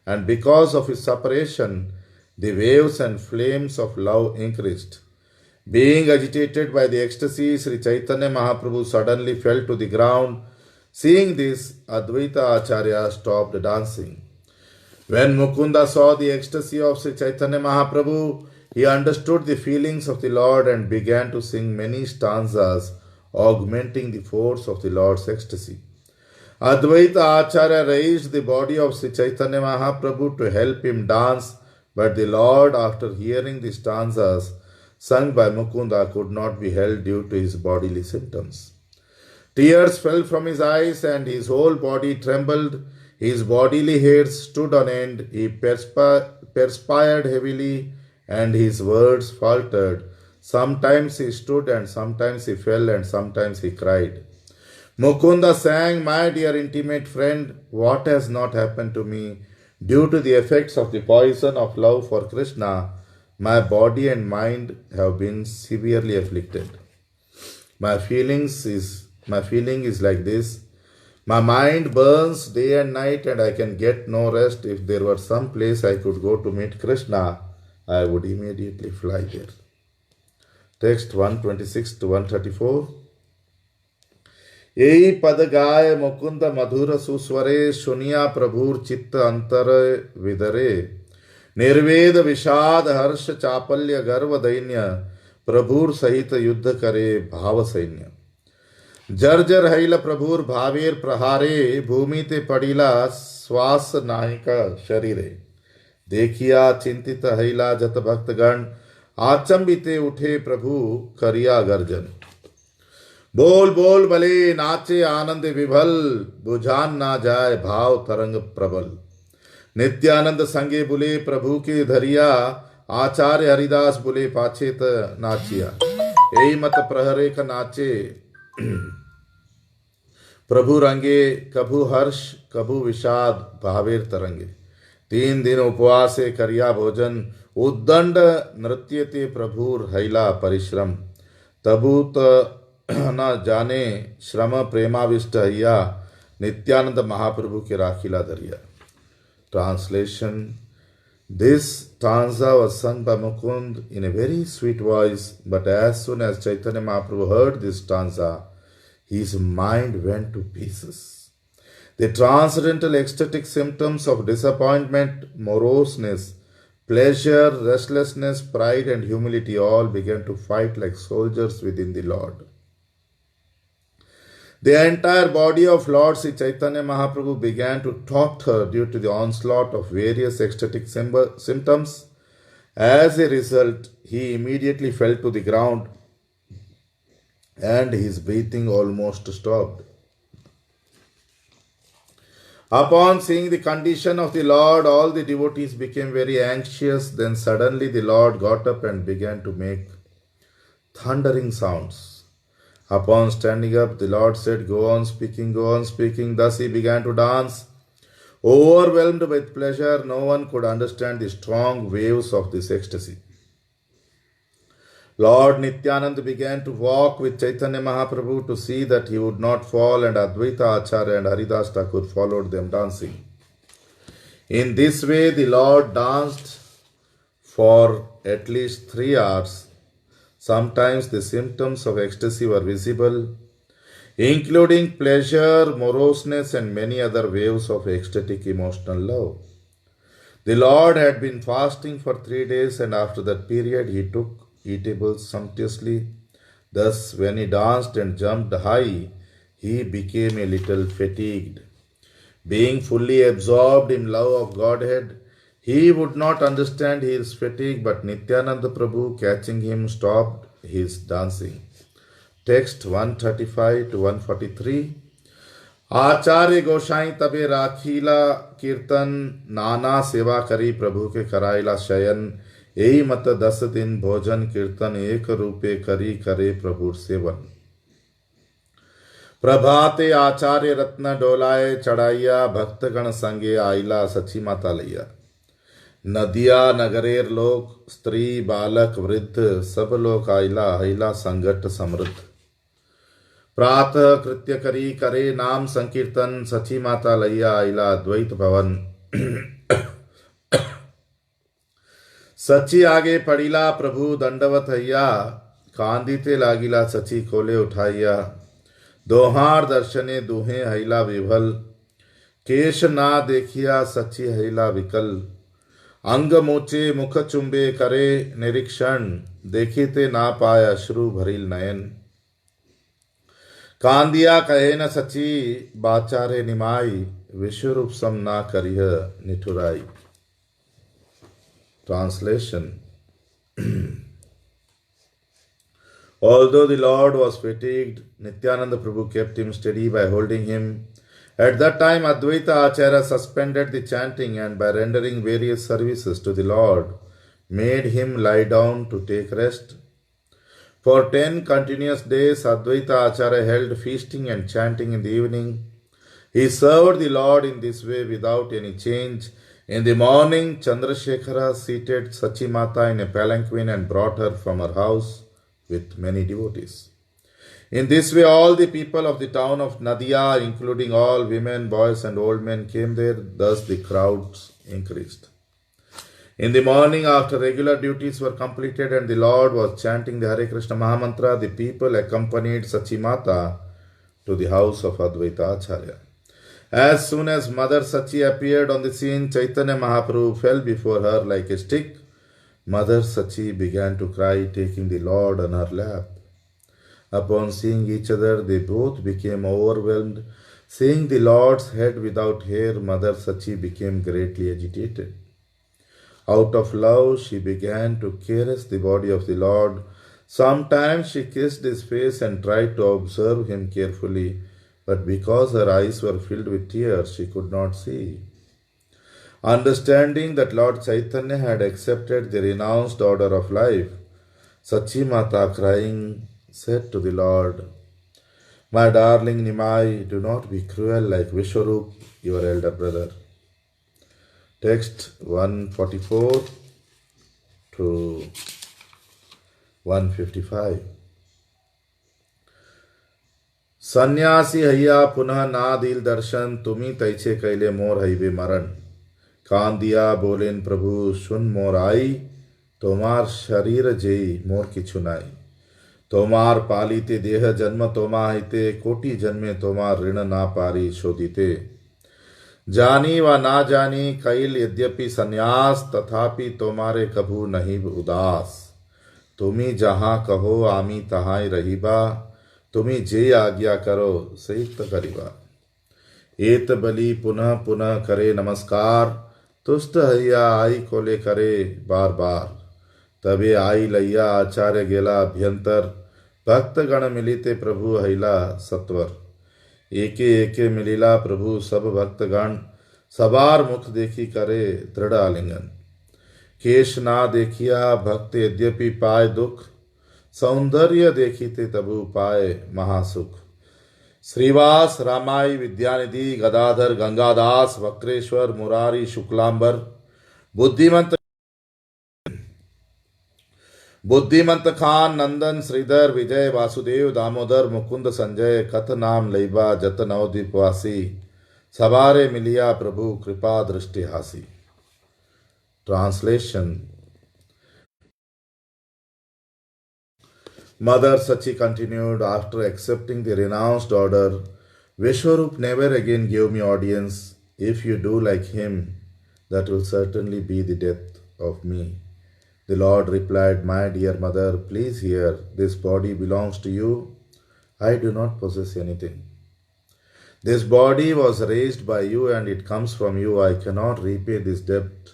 and because of his separation, the waves and flames of love increased. Being agitated by the ecstasy, Sri Chaitanya Mahaprabhu suddenly fell to the ground. Seeing this, Advaita Acharya stopped dancing. When Mukunda saw the ecstasy of Sri Chaitanya Mahaprabhu, he understood the feelings of the Lord and began to sing many stanzas, augmenting the force of the Lord's ecstasy. Advaita Acharya raised the body of Sri Chaitanya Mahaprabhu to help him dance, but the Lord, after hearing the stanzas sung by Mukunda, could not be held due to his bodily symptoms. Tears fell from his eyes and his whole body trembled. His bodily hairs stood on end. He perspired heavily and his words faltered. Sometimes he stood and sometimes he fell and sometimes he cried. Mukunda sang, my dear intimate friend, what has not happened to me? Due to the effects of the poison of love for Krishna, my body and mind have been severely afflicted. My feeling is like this. My mind burns day and night and I can get no rest. If there were some place I could go to meet Krishna, I would immediately fly there. Text 126 to 134. यही पद गाय मुकुंद मधुर सुस्वरे, सुनिया प्रभुर चित्त अंतर विदरे। निर्वेद विषाद हर्ष चापल्य गर्व दैन्य, प्रभुर सहित युद्ध करे भाव सैन्य। जर्जर हैल प्रभुर भावेर प्रहारे, भूमि ते पड़िला श्वास नाहिका शरीरे। देखिया चिंतित हैला जत भक्तगण, आचंबिते उठे प्रभु करिया गर्जन। बोल बोल भले नाचे आनंद विभल, बुझान ना जाए भाव तरंग प्रबल। नित्यानंद संगे बुले प्रभु के धरिया, आचार्य हरिदास बुले पाछे त नाचिया। यही मत प्रहरे क नाचे प्रभु रंगे, कभु हर्ष कभु विषाद भावेर तरंगे। 3 दिन उपवासे करिया भोजन, उद्दंड नृत्यते प्रभुर हैला परिश्रम। तबूत न जाने श्रम प्रेमाविष्ट हैया, नित्यानंद महाप्रभु के राखिला दरिया। Translation. This stanza was sung by Mukund in a very sweet voice, but as soon as Chaitanya Mahaprabhu heard this stanza, his mind went to pieces. The transcendental ecstatic symptoms of disappointment, moroseness, pleasure, restlessness, pride, and humility all began to fight like soldiers within the Lord. The entire body of Lord Sri Chaitanya Mahaprabhu began to totter due to the onslaught of various ecstatic symptoms. As a result, he immediately fell to the ground and his breathing almost stopped. Upon seeing the condition of the Lord, all the devotees became very anxious. Then suddenly the Lord got up and began to make thundering sounds. Upon standing up, the Lord said, go on speaking, go on speaking. Thus he began to dance. Overwhelmed with pleasure, no one could understand the strong waves of this ecstasy. Lord Nityanand began to walk with Chaitanya Mahaprabhu to see that he would not fall, and Advaita Acharya and Haridas Thakur followed them dancing. In this way, the Lord danced for at least 3 hours. Sometimes the symptoms of ecstasy were visible, including pleasure, moroseness, and many other waves of ecstatic emotional love. The Lord had been fasting for 3 days, and after that period he took eatables sumptuously. Thus, when he danced and jumped high, he became a little fatigued. Being fully absorbed in love of Godhead, he would not understand his fatigue, but Nityananda Prabhu, catching him, stopped his dancing. Text 135 to 143. आचार्य गोसाई तबे राखीला कीर्तन नाना सेवा करी प्रभु के कराइला शयन यही मत 10 दिन भोजन कीर्तन एक रूपे करी करे प्रभु सेवन प्रभाते आचार्य रत्न डोलाए चढ़ाइया भक्तगण संगे आइला सची माता लैया नदिया नगरेर लोक स्त्री बालक वृद्ध सब लोग आइला हिला संगठ समृद्ध प्रातः कृत्य करी करे नाम संकीर्तन सची माता लैया आइला द्वैत भवन सची आगे पड़ीला प्रभु दंडवत हैया कांदिते लागिला सची कोले उठाइया दोहार दर्शने दुहे हैला विभल केश ना देखिया सची हैला विकल अंग मोचे मुख चुंबे करे निरीक्षण देखिते ना पाय अश्रु भरिल नयन कांदिया कहे न सची बाचारे निमाई विश्वरूप सम ना करिह निठुराई. Translation. Although the Lord was fatigued, Nityananda Prabhu kept him steady by holding him. At that time, Advaita Acharya suspended the chanting and by rendering various services to the Lord, made him lie down to take rest. For 10 continuous days, Advaita Acharya held feasting and chanting in the evening. He served the Lord in this way without any change. In the morning, Chandrasekhara seated Sachi Mata in a palanquin and brought her from her house with many devotees. In this way, all the people of the town of Nadia, including all women, boys and old men, came there. Thus the crowds increased. In the morning, after regular duties were completed and the Lord was chanting the Hare Krishna Mahamantra, the people accompanied Sachi Mata to the house of Advaita Acharya. As soon as Mother Sachi appeared on the scene, Chaitanya Mahaprabhu fell before her like a stick. Mother Sachi began to cry, taking the Lord on her lap. Upon seeing each other, they both became overwhelmed. Seeing the Lord's head without hair, Mother Sachi became greatly agitated. Out of love, she began to caress the body of the Lord. Sometimes she kissed his face and tried to observe him carefully, but because her eyes were filled with tears, she could not see. Understanding that Lord Chaitanya had accepted the renounced order of life, Sachi Mata, crying, said to the Lord, "My darling Nimai, do not be cruel like Vishwarup, your elder brother." Text 144 to 155. सन्यासी हैया पुनः ना दिल दर्शन तुम्ही तैचे कैले मोर हैबे मरण कान दिया बोलेन प्रभु सुन मोर आई तोमार शरीर जेई मोर की छुनाई तोमार पालिते देह जन्म तोमा हिते कोटि जन्मे तोमार ऋण ना पारी शोधिते जानी व ना जानी कैल यद्यपि संन्यास तथापि तोमारे कभू नहीं उदास तुम्ही जहाँ कहो आमी तहाई रहीबा तुम्ही जे आज्ञा करो सहित करीबा एत बलि पुनः पुनः करे नमस्कार तुष्ट हैया आई कोले करे बार बार तबे आई लैया आचार्य गेला अभ्यंतर भक्त गण मिलिते प्रभु हैला सत्वर एके एके मिलिला प्रभु सब भक्तगण सबार मुख देखी करे दृढ़ आलिंगन केश ना देखिया भक्त यद्यपि पाए दुख सौंदर्य देखिते तबु पाए महासुख श्रीवास रामाई विद्यानिधि गदाधर गंगादास वक्रेश्वर मुरारी शुक्लांबर बुद्धिमंत खान नंदन श्रीधर विजय वासुदेव दामोदर मुकुंद संजय कथ नाम लैबा जत नवद्वीपवासी सबारे मिलिया प्रभु कृपा दृष्टि हासी. Translation. Mother Sachi continued, after accepting the renounced order, Vishwarup never again gave me audience. If you do like him, that will certainly be the death of me. The Lord replied, "My dear mother, please hear, this body belongs to you. I do not possess anything. This body was raised by you and it comes from you. I cannot repay this debt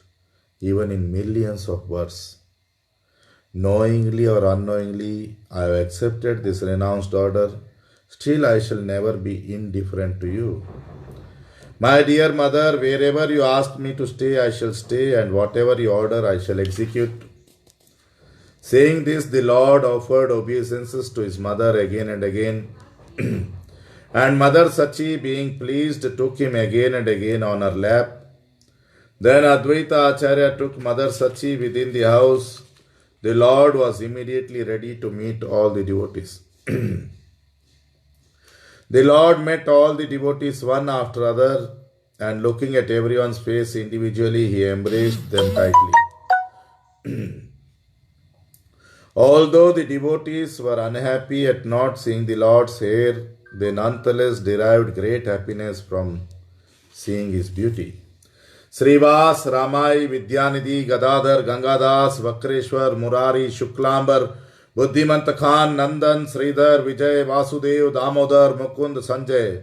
even in millions of births. Knowingly or unknowingly, I have accepted this renounced order. Still, I shall never be indifferent to you. My dear mother, wherever you ask me to stay, I shall stay, and whatever you order, I shall execute. Saying this, the Lord offered obeisances to his mother again and again. And Mother Sachi, being pleased, took him again and again on her lap. Then Advaita Acharya took Mother Sachi within the house. The Lord was immediately ready to meet all the devotees. The Lord met all the devotees one after other, and looking at everyone's face individually, he embraced them tightly. Although the devotees were unhappy at not seeing the Lord's hair, they nonetheless derived great happiness from seeing his beauty. Srivas, Ramai, Vidyanidhi, Gadadhar, Gangadas, Vakreshwar, Murari, Shuklambar, Buddhimant Khan, Nandan, Sridhar, Vijay, Vasudev, Damodar, Mukund, Sanjay,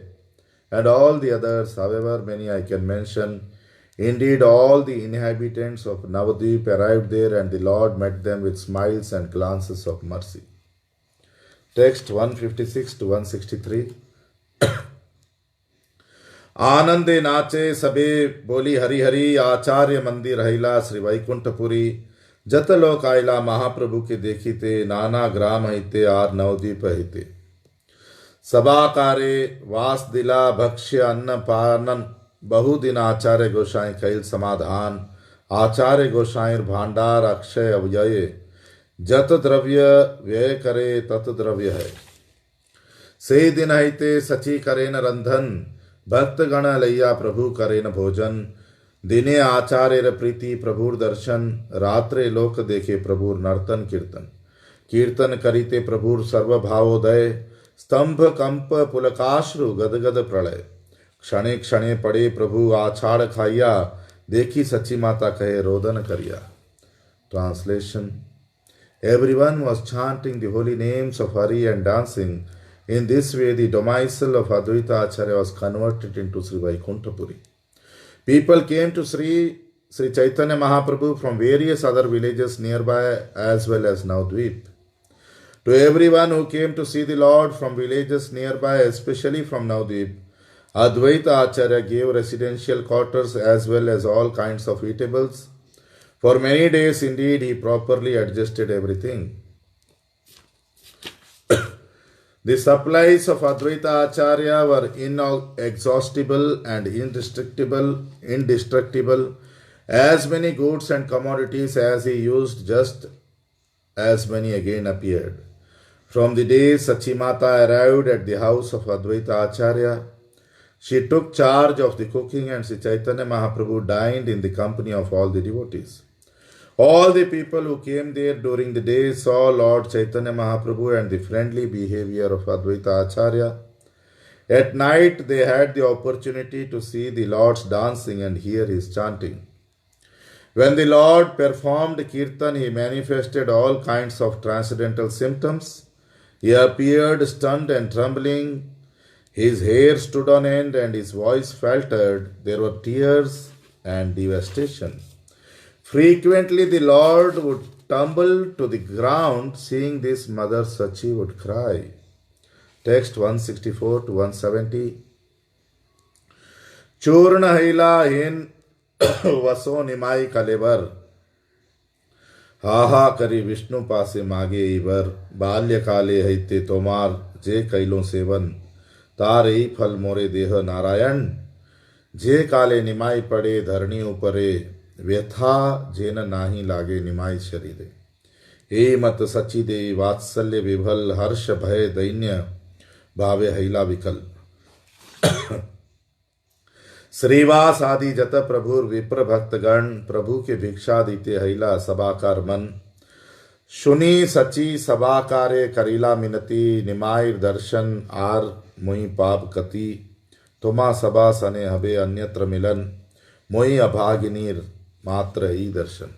and all the others, however many I can mention. Indeed, all the inhabitants of Navadvip arrived there, and the Lord met them with smiles and glances of mercy. Text 156 to 163. आनंदे नाचे सबे बोली हरि हरि आचार्य मंदिर हैला श्री वैकुंठपुरी जत लोक आयला महाप्रभु के देखिते नाना ग्राम हिते आर नवद्वीप हिते सभाकारे वास दिला भक्ष्य अन्न पानन बहुदिन आचार्य गोसाई कैल समाधान आचार्य गोसाईर भांडार अक्षय अव्यय जत द्रव्य व्यय करे तत द्रव्य है से दिन हिते सची करेन रंधन भक्तगण लैया प्रभु करेन भोजन दिने आचार्य प्रीति प्रभुर दर्शन रात्रे लोक देखे प्रभुर नर्तन कीर्तन कीर्तन करिते प्रभुर सर्वभावोदय स्तंभ कंप पुलकाश्रु गदगद प्रलय क्षणे क्षणे पड़े प्रभु आछाड़ खाइया देखी सच्ची माता कहे रोदन करिया. Translation. Everyone was chanting the holy names of Hari and dancing. In this way, the domicile of Advaita Acharya was converted into Sri Vaikuntapuri. People came to Sri Chaitanya Mahaprabhu from various other villages nearby as well as Navadvip. To everyone who came to see the Lord from villages nearby, especially from Navadvip, Advaita Acharya gave residential quarters as well as all kinds of eatables. For many days indeed he properly adjusted everything. The supplies of Advaita Acharya were inexhaustible and indestructible. As many goods and commodities as he used, just as many again appeared. From the day Sachimata arrived at the house of Advaita Acharya, she took charge of the cooking and Sri Chaitanya Mahaprabhu dined in the company of all the devotees. All the people who came there during the day saw Lord Chaitanya Mahaprabhu and the friendly behavior of Advaita Acharya. At night they had the opportunity to see the Lord's dancing and hear his chanting. When the Lord performed kirtan, he manifested all kinds of transcendental symptoms. He appeared stunned and trembling. His hair stood on end and his voice faltered. There were tears and devastation. Frequently the Lord would tumble to the ground. Seeing this, Mother Sachi would cry. Text 164 to 170. Churna haila hin vaso nimai kalevar. हाहा करी विष्णु पासे मागे इवर बाल्य काले हैते तोमार जे कैलो seven तारे फल मोरे देह नारायण जे काले निमाई पड़े धरणी उपरे व्यथा जेन नाही लागे निमाई शरीरे हे मत सची देवी वात्सल्य विभल हर्ष भय दैन्य भावे हैला विकल श्रीवास आदि जत प्रभुर विप्र भक्तगण प्रभु के भिक्षा दीते हैला सबाकार मन सुनी सची सबाकारे करीला मिनती निमायर दर्शन आर मुई पाप कति तुमा सबा सने हबे अन्यत्र मिलन मोई अभागिनीर मात्र ही दर्शन.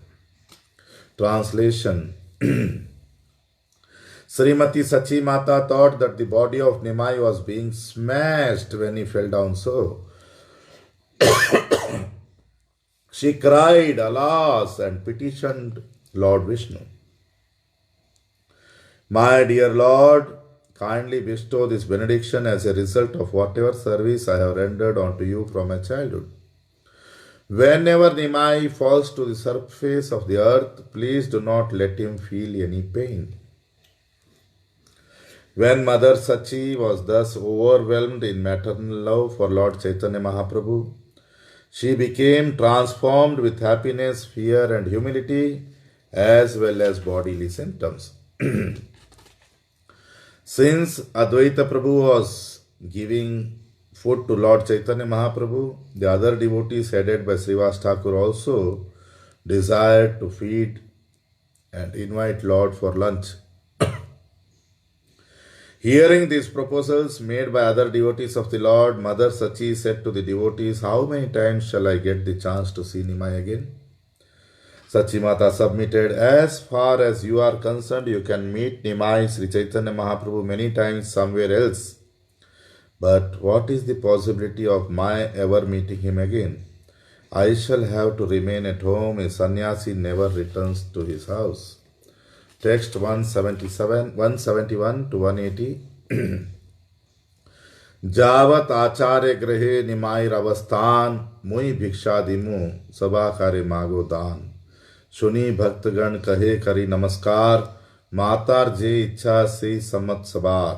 Translation. Srimati Sachi Mata thought that the body of Nimai was being smashed when he fell down, so she cried, alas, and petitioned Lord Vishnu. My dear Lord, kindly bestow this benediction as a result of whatever service I have rendered unto you from my childhood. Whenever Nimai falls to the surface of the earth, please do not let him feel any pain. When Mother Sachi was thus overwhelmed in maternal love for Lord Chaitanya Mahaprabhu, she became transformed with happiness, fear, and humility, as well as bodily symptoms. Since Advaita Prabhu was giving food to Lord Chaitanya Mahaprabhu, the other devotees headed by Srivas Thakur also desired to feed and invite Lord for lunch. Hearing these proposals made by other devotees of the Lord, Mother Sachi said to the devotees, how many times shall I get the chance to see Nimai again? Sachi Mata submitted, as far as you are concerned, you can meet Nimai Sri Chaitanya Mahaprabhu many times somewhere else. But what is the possibility of my ever meeting him again? I shall have to remain at home. A sannyasi never returns to his house. Text 171 to 180. जावत आचार्य ग्रहे निमायर अवस्थान मुई भिक्षा दिमु सभा करे मागो दान सुनी भक्तगण कहे करी नमस्कार मातार जे इच्छा से सम्मत सबार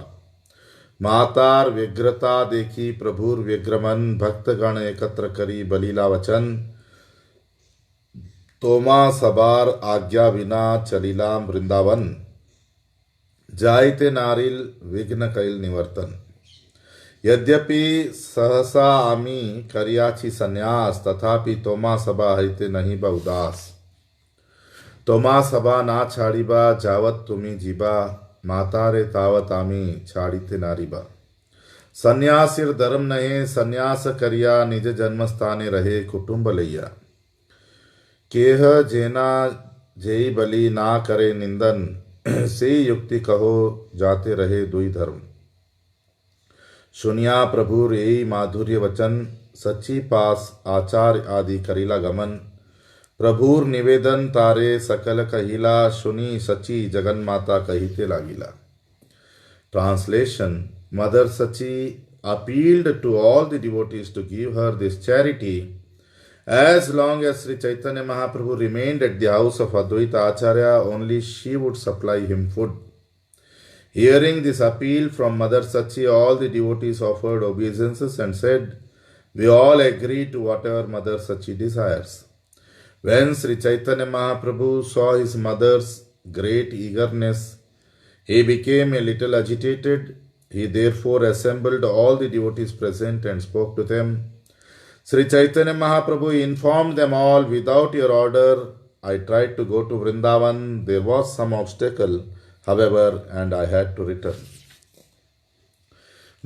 मातार व्यग्रता देखी प्रभुर व्यग्रमन भक्तगण एकत्र करी बलीला वचन तोमा सबार आज्ञा बिना चलीला वृंदावन जायते नारिल विघ्न कैल निवर्तन यद्यपि सहसा आमी करियाची संन्यास तथापि तोमा सभा हईते नहीं बा उदास तोमा सभा ना छाड़ीबा जावत तुमी जीबा माता रे तावत आमी छाड़ीते नारीबा सन्यासिर धर्म नहे सन्यास करिया निज जन्मस्थाने रहे कुटुंब लैया केह जेना जेई बलि ना करे निंदन से युक्ति कहो जाते रहे दुई धर्म सुनिया प्रभुर यही माधुर्य वचन सच्ची पास आचार्य आदि करीला गमन प्रभुर निवेदन तारे सकल कहिला सुनी सची जगन माता कहिते लागिला. Translation. Mother Sachi appealed to all the devotees to give her this charity as long as Sri Chaitanya Mahaprabhu remained at the house of Advaita Acharya, only she would supply him food. Hearing this appeal from Mother Sachi, all the devotees offered obeisances and said, "We all agree to whatever Mother Sachi desires." When Sri Chaitanya Mahaprabhu saw his mother's great eagerness, he became a little agitated. He therefore assembled all the devotees present and spoke to them. Sri Chaitanya Mahaprabhu informed them all, "Without your order, I tried to go to Vrindavan. There was some obstacle, however, and I had to return."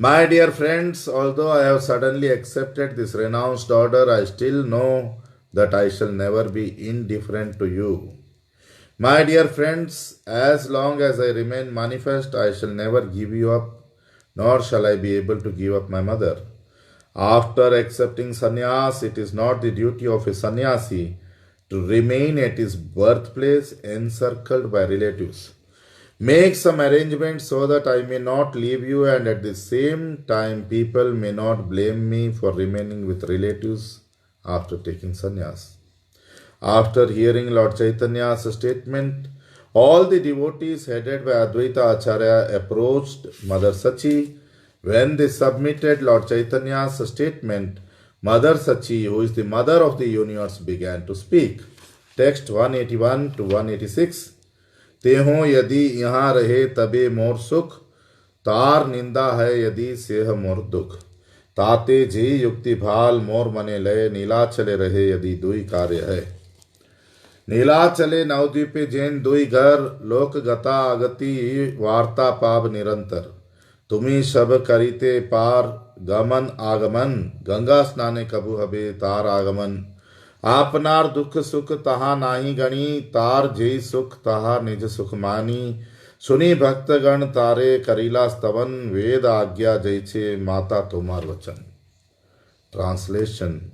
My dear friends, although I have suddenly accepted this renounced order, I still know that I shall never be indifferent to you. My dear friends, as long as I remain manifest, I shall never give you up, nor shall I be able to give up my mother. After accepting sannyas, it is not the duty of a sannyasi to remain at his birthplace encircled by relatives. Make some arrangements so that I may not leave you, and at the same time people may not blame me for remaining with relatives after taking sannyas. After hearing Lord Chaitanya's statement, all the devotees headed by Advaita Acharya approached Mother Sachi. When they submitted Lord Chaitanya's statement, Mother Sachi, who is the mother of the universe, began to speak. Text 181 to 186. तेहों यदि यहाँ रहे तबे मोर सुख, तार निंदा है यदि सेह मोर दुख, ताते जी युक्ति भाल मोर मने लय, नीलाचले रहे यदि दुई कार्य है. नीलाचले नवद्वीपे जैन दुई घर, लोक गता अगति वार्ता पाव निरंतर. तुम्ही सब करीते पार गमन आगमन, गंगा स्नाने कबू हबे तार आगमन. आपनार दुख सुख तहा नाही गणी, तार जेई सुख तहा निज सुख मानी. सुनी भक्तगण तारे करीला स्तवन, वेद आज्ञा जैसे माता तोमार वचन. Translation.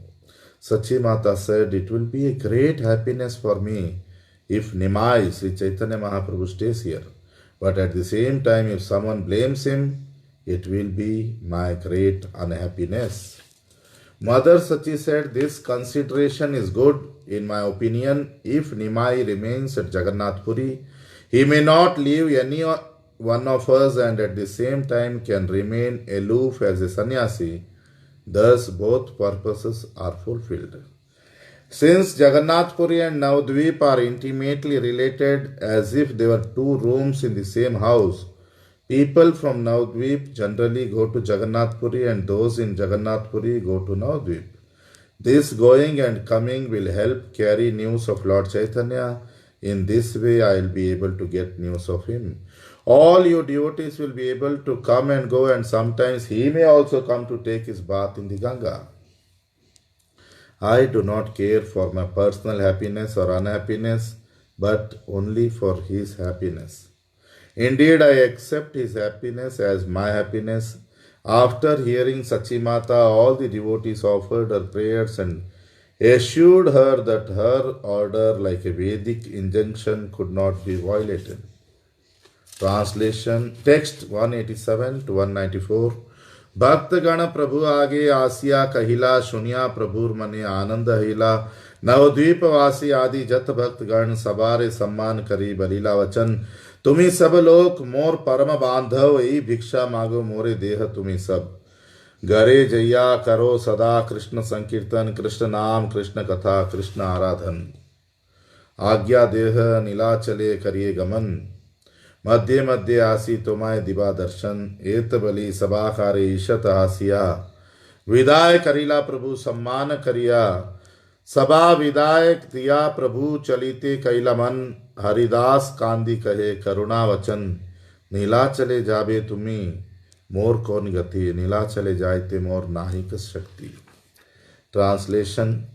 Sachi Mata said, it will be a great happiness for me if Nimai, Sri Chaitanya Mahaprabhu, stays here. But at the same time, if someone blames him, it will be my great unhappiness. Mother Sachi said, this consideration is good. In my opinion, if Nimai remains at Jagannath Puri, he may not leave any one of us and at the same time can remain aloof as a sannyasi. Thus, both purposes are fulfilled. Since Jagannath Puri and Navadvip are intimately related as if they were two rooms in the same house, people from Navadvip generally go to Jagannath Puri and those in Jagannath Puri go to Navadvip. This going and coming will help carry news of Lord Chaitanya. In this way, I will be able to get news of him. All you devotees will be able to come and go, and sometimes he may also come to take his bath in the Ganga. I do not care for my personal happiness or unhappiness, but only for his happiness. Indeed, I accept his happiness as my happiness. After hearing Sachimata, all the devotees offered her prayers and assured her that her order, like a Vedic injunction, could not be violated. Translation. Text 187 to 194. भक्तगण प्रभु आगे आसिया कहिला, सुनिया प्रभुर मने आनंद हिला. नवद्वीपवासी आदि जत भक्तगण सबारे सम्मान करी बलीला वचन. तुम्ही सब लोक मोर परम बांधव, ई भिक्षा मागो मोरे देह तुम्ही सब. गरे जैया करो सदा कृष्ण संकीर्तन, कृष्ण नाम कृष्ण कथा कृष्ण आराधन. आज्ञा देह नीलाचले करिए गमन, मध्य मध्य आसी तुम्हाय दिवा दर्शन. एत बलि सभाकारे ईशत हासिया, विदाय करीला प्रभु सम्मान करिया. सभा विदाय दिया प्रभु चलिते कैला मन, हरिदास कांदी कहे करुणा वचन. नीला चले जाबे तुम्ही मोर कौन गति, नीला चले जायते मोर नाहिक शक्ति. Translation.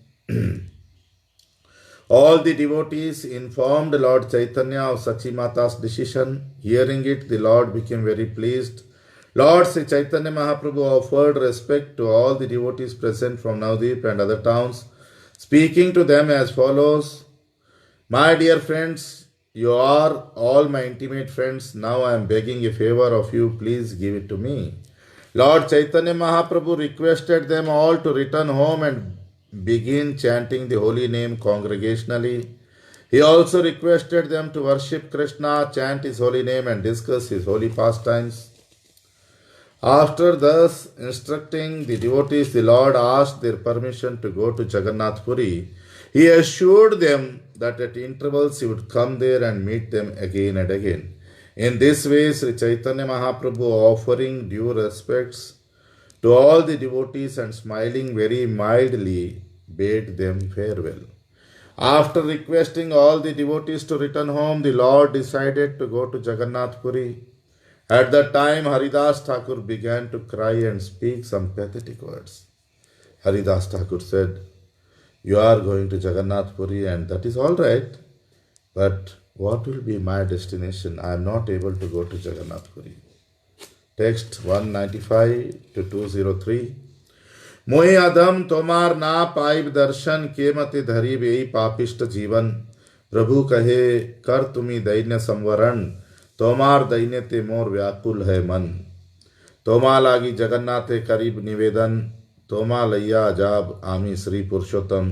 All the devotees informed Lord Chaitanya of Sachimata's decision. Hearing it, the Lord became very pleased. Lord Sri Chaitanya Mahaprabhu offered respect to all the devotees present from Navadvip and other towns, speaking to them as follows. My dear friends, you are all my intimate friends. Now I am begging a favor of you. Please give it to me. Lord Chaitanya Mahaprabhu requested them all to return home and begin chanting the holy name congregationally. He also requested them to worship Krishna, chant his holy name and discuss his holy pastimes. After thus instructing the devotees, the Lord asked their permission to go to Jagannath Puri. He assured them that at intervals he would come there and meet them again and again. In this way, Sri Chaitanya Mahaprabhu, offering due respects to all the devotees and smiling very mildly, bade them farewell. After requesting all the devotees to return home, the Lord decided to go to Jagannath Puri. At that time, Haridas Thakur began to cry and speak some pathetic words. Haridas Thakur said, you are going to Jagannath Puri and that is all right, but what will be my destination? I am not able to go to Jagannath Puri. Text 195 to 203. मोहि अधम तोमार ना पाइब दर्शन, के मते धरी बेई पापिष्ट जीवन. प्रभु कहे कर तुम्ही दैन्य संवरण, तोमार दैन्य ते मोर व्याकुल है मन. तोमा लागी जगन्नाथे करीब निवेदन, तोमा लैया जाब आमी श्री पुरुषोत्तम.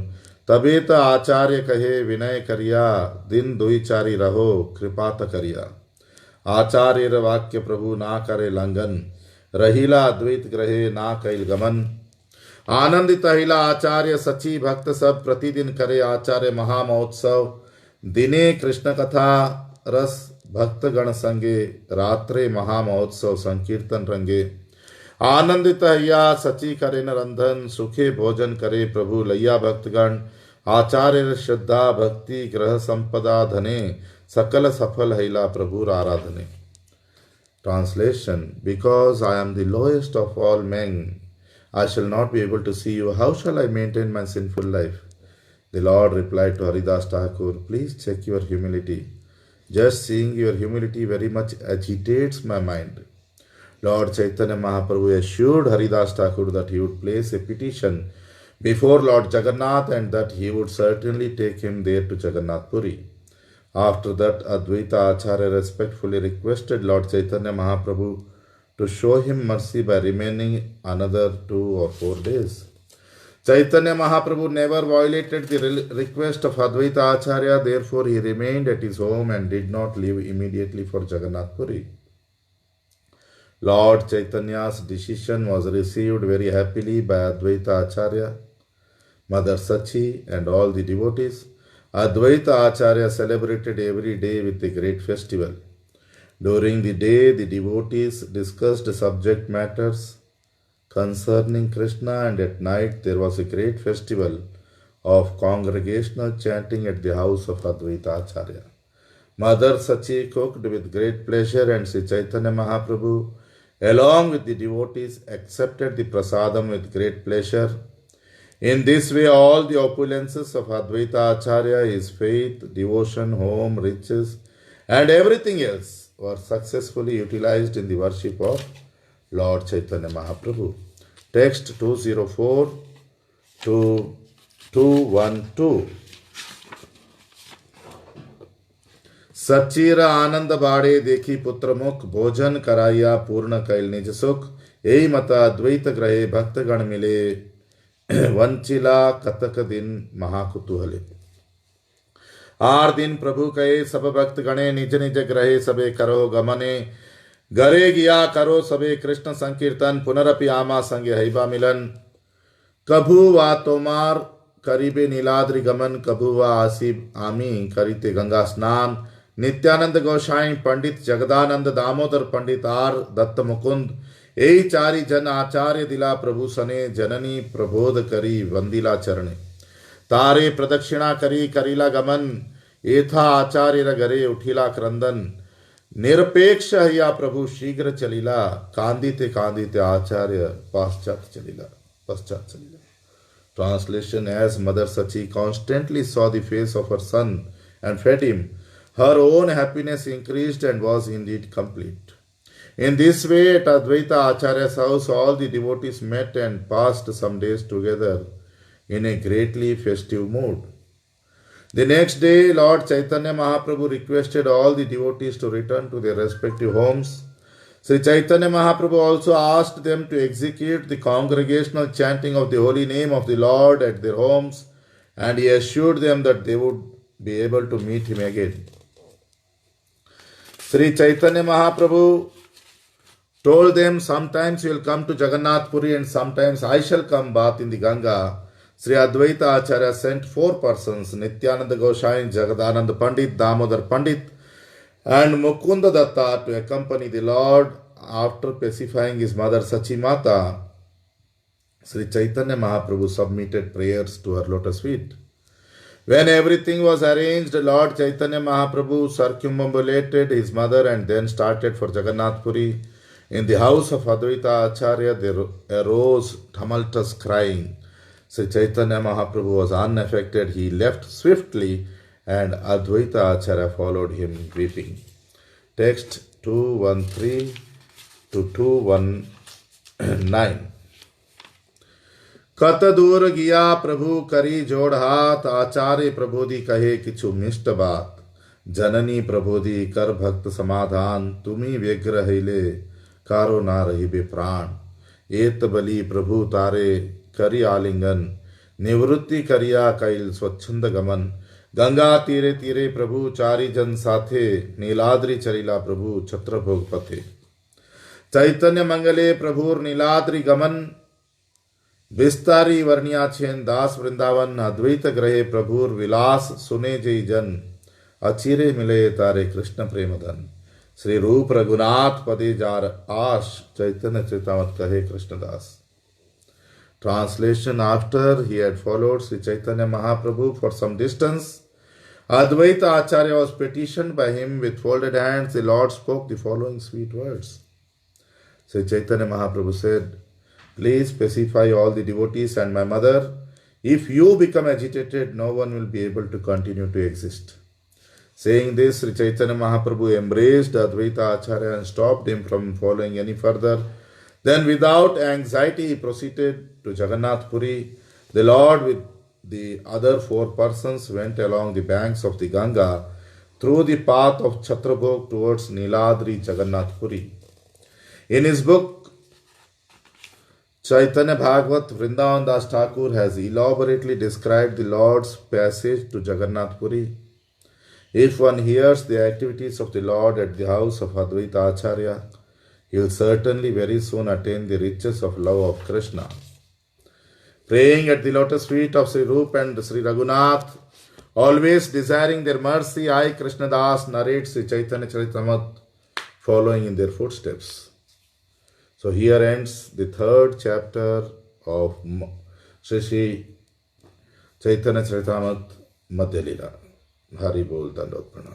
तबे त आचार्य कहे विनय करिया, दिन दुई चारी रहो कृपात करिया. आचार्य वाक्य प्रभु ना करे लंघन, रहीला अद्वैत ग्रहे ना कैल गमन. आनंदित हिला आचार्य सची भक्त सब, प्रतिदिन करे आचार्य महामहोत्सव. दिने कृष्ण कथा रस भक्त गण संगे, रात्रे महामहोत्सव संकीर्तन रंगे. आनंदित हैया सची करे न रंधन, सुखे भोजन करे प्रभु लैया भक्तगण. आचार्य श्रद्धा भक्ति ग्रह संपदा धने, सकल सफल हैला प्रभुर आराधने. Translation. Because I am the lowest of all men, I shall not be able to see you. How shall I maintain my sinful life? The Lord replied to Haridas Thakur, please check your humility. Just seeing your humility very much agitates my mind. Lord Chaitanya Mahaprabhu assured Haridas Thakur that he would place a petition before Lord Jagannath and that he would certainly take him there to Jagannath Puri. After that, Advaita Acharya respectfully requested Lord Chaitanya Mahaprabhu to show him mercy by remaining another 2 or 4 days. Chaitanya Mahaprabhu never violated the request of Advaita Acharya, therefore he remained at his home and did not leave immediately for Jagannath Puri. Lord Chaitanya's decision was received very happily by Advaita Acharya, Mother Sachi, and all the devotees. Advaita Acharya celebrated every day with a great festival. During the day, the devotees discussed subject matters concerning Krishna, and at night there was a great festival of congregational chanting at the house of Advaita Acharya. Mother Sachi cooked with great pleasure, and Sri Chaitanya Mahaprabhu, along with the devotees, accepted the prasadam with great pleasure. In this way, all the opulences of Advaita Acharya, his faith, devotion, home, riches, and everything else were successfully utilized in the worship of Lord Chaitanya Mahaprabhu. Text 204 to 212. सच्चीर आनंद बाड़े देखी पुत्र मुख भोजन कराइया पूर्ण कैल निज सुख यही मत अद्वैत ग्रहे भक्तगण मिले वंचिला कतक दिन महाकुतूहले। 8 दिन प्रभु कहे सब भक्त गणे निज निज ग्रहे सबे करो गमने गरे गिया करो सबे कृष्ण संकीर्तन पुनरपि आमा संगे हैबा मिलन कभु वा तोमार करीबे नीलाद्रि गमन कभु वा आसिब आमी करीते गंगा स्नान नित्यानंद गोसाई पंडित जगदानंद दामोदर पंडित आर दत्त मुकुंद यही चारि जन आचार्य दिला प्रभु सने जननी प्रबोध करी वंदिला चरणे तारे प्रदक्षिणा करी करीला गमन एथा आचार्य गरे उठिला क्रंदन निरपेक्ष या प्रभु शीघ्र चलीला कांदिते आचार्य पश्चात चलीला। Translation: As Mother Sachi constantly saw the face of her son and fed him, her own happiness increased and was indeed complete. In this way, at Advaita Acharya's house, all the devotees met and passed some days together in a greatly festive mood. The next day, Lord Chaitanya Mahaprabhu requested all the devotees to return to their respective homes. Sri Chaitanya Mahaprabhu also asked them to execute the congregational chanting of the holy name of the Lord at their homes, and he assured them that they would be able to meet him again. Sri Chaitanya Mahaprabhu told them, sometimes you will come to Jagannath Puri and sometimes I shall come bath in the Ganga. Sri Advaita Acharya sent 4 persons, Nityananda Gosai, Jagadanand Pandit, Damodar Pandit, and Mukunda Datta to accompany the Lord. After pacifying his mother Sachi Mata, Sri Chaitanya Mahaprabhu submitted prayers to her lotus feet. When everything was arranged, Lord Chaitanya Mahaprabhu circumambulated his mother and then started for Jagannath Puri. In the house of Advaita Acharya there arose tumultuous crying. Sri Chaitanya Mahaprabhu was unaffected. He left swiftly and Advaita Acharya followed him weeping. Text 213 to 219. कत दूर गिया प्रभु करी जोड़ हाथ आचार्य प्रबोधि कहे किछु मिष्ट बात जननी प्रबोधि कर भक्त समाधान तुम्ही व्यग्र हिले कारो ना रहिबे प्राण एत बलि प्रभु तारे करी आलिंगन निवृत्ति करिया कैल स्वच्छंद गमन गंगा तीरे तीरे प्रभु चारि जन साथे नीलाद्रि चरिला प्रभु छत्र भोग पथे चैतन्य मंगले प्रभुर नीलाद्रि गमन विस्तारी वर्णियाछेन दास वृंदावन अद्वैत ग्रहे प्रभुर विलास सुने जय जन अचिरे मिले तारे कृष्ण प्रेमधन श्री रूप रघुनाथ पदे जार आश चैतन्य चेतावत कहे Krishnadas. Translation: After he had followed Sri Chaitanya Mahaprabhu for some distance, Advaita Acharya was petitioned by him with folded hands. The Lord spoke the following sweet words. Sri Chaitanya Mahaprabhu said, "Please pacify all the devotees and my mother. If you become agitated, no one will be able to continue to exist." Saying this, Sri Chaitanya Mahaprabhu embraced Advaita Acharya and stopped him from following any further. Then, without anxiety, he proceeded to Jagannath Puri. The Lord, with the other four persons, went along the banks of the Ganga through the path of Chhatrabhog towards Niladri Jagannath Puri. In his book, Chaitanya Bhagavat, Vrindavan Das Thakur has elaborately described the Lord's passage to Jagannath Puri. If one hears the activities of the Lord at the house of Advaita Acharya, he will certainly very soon attain the riches of love of Krishna. Praying at the lotus feet of Sri Rup and Sri Raghunath, always desiring their mercy, I, Krishna Das, narrate Sri Chaitanya Charitamrita, following in their footsteps. So here ends the third chapter of Sri Chaitanya Charitamrita Madhya Leela. Hari Bol Dandot Pranam.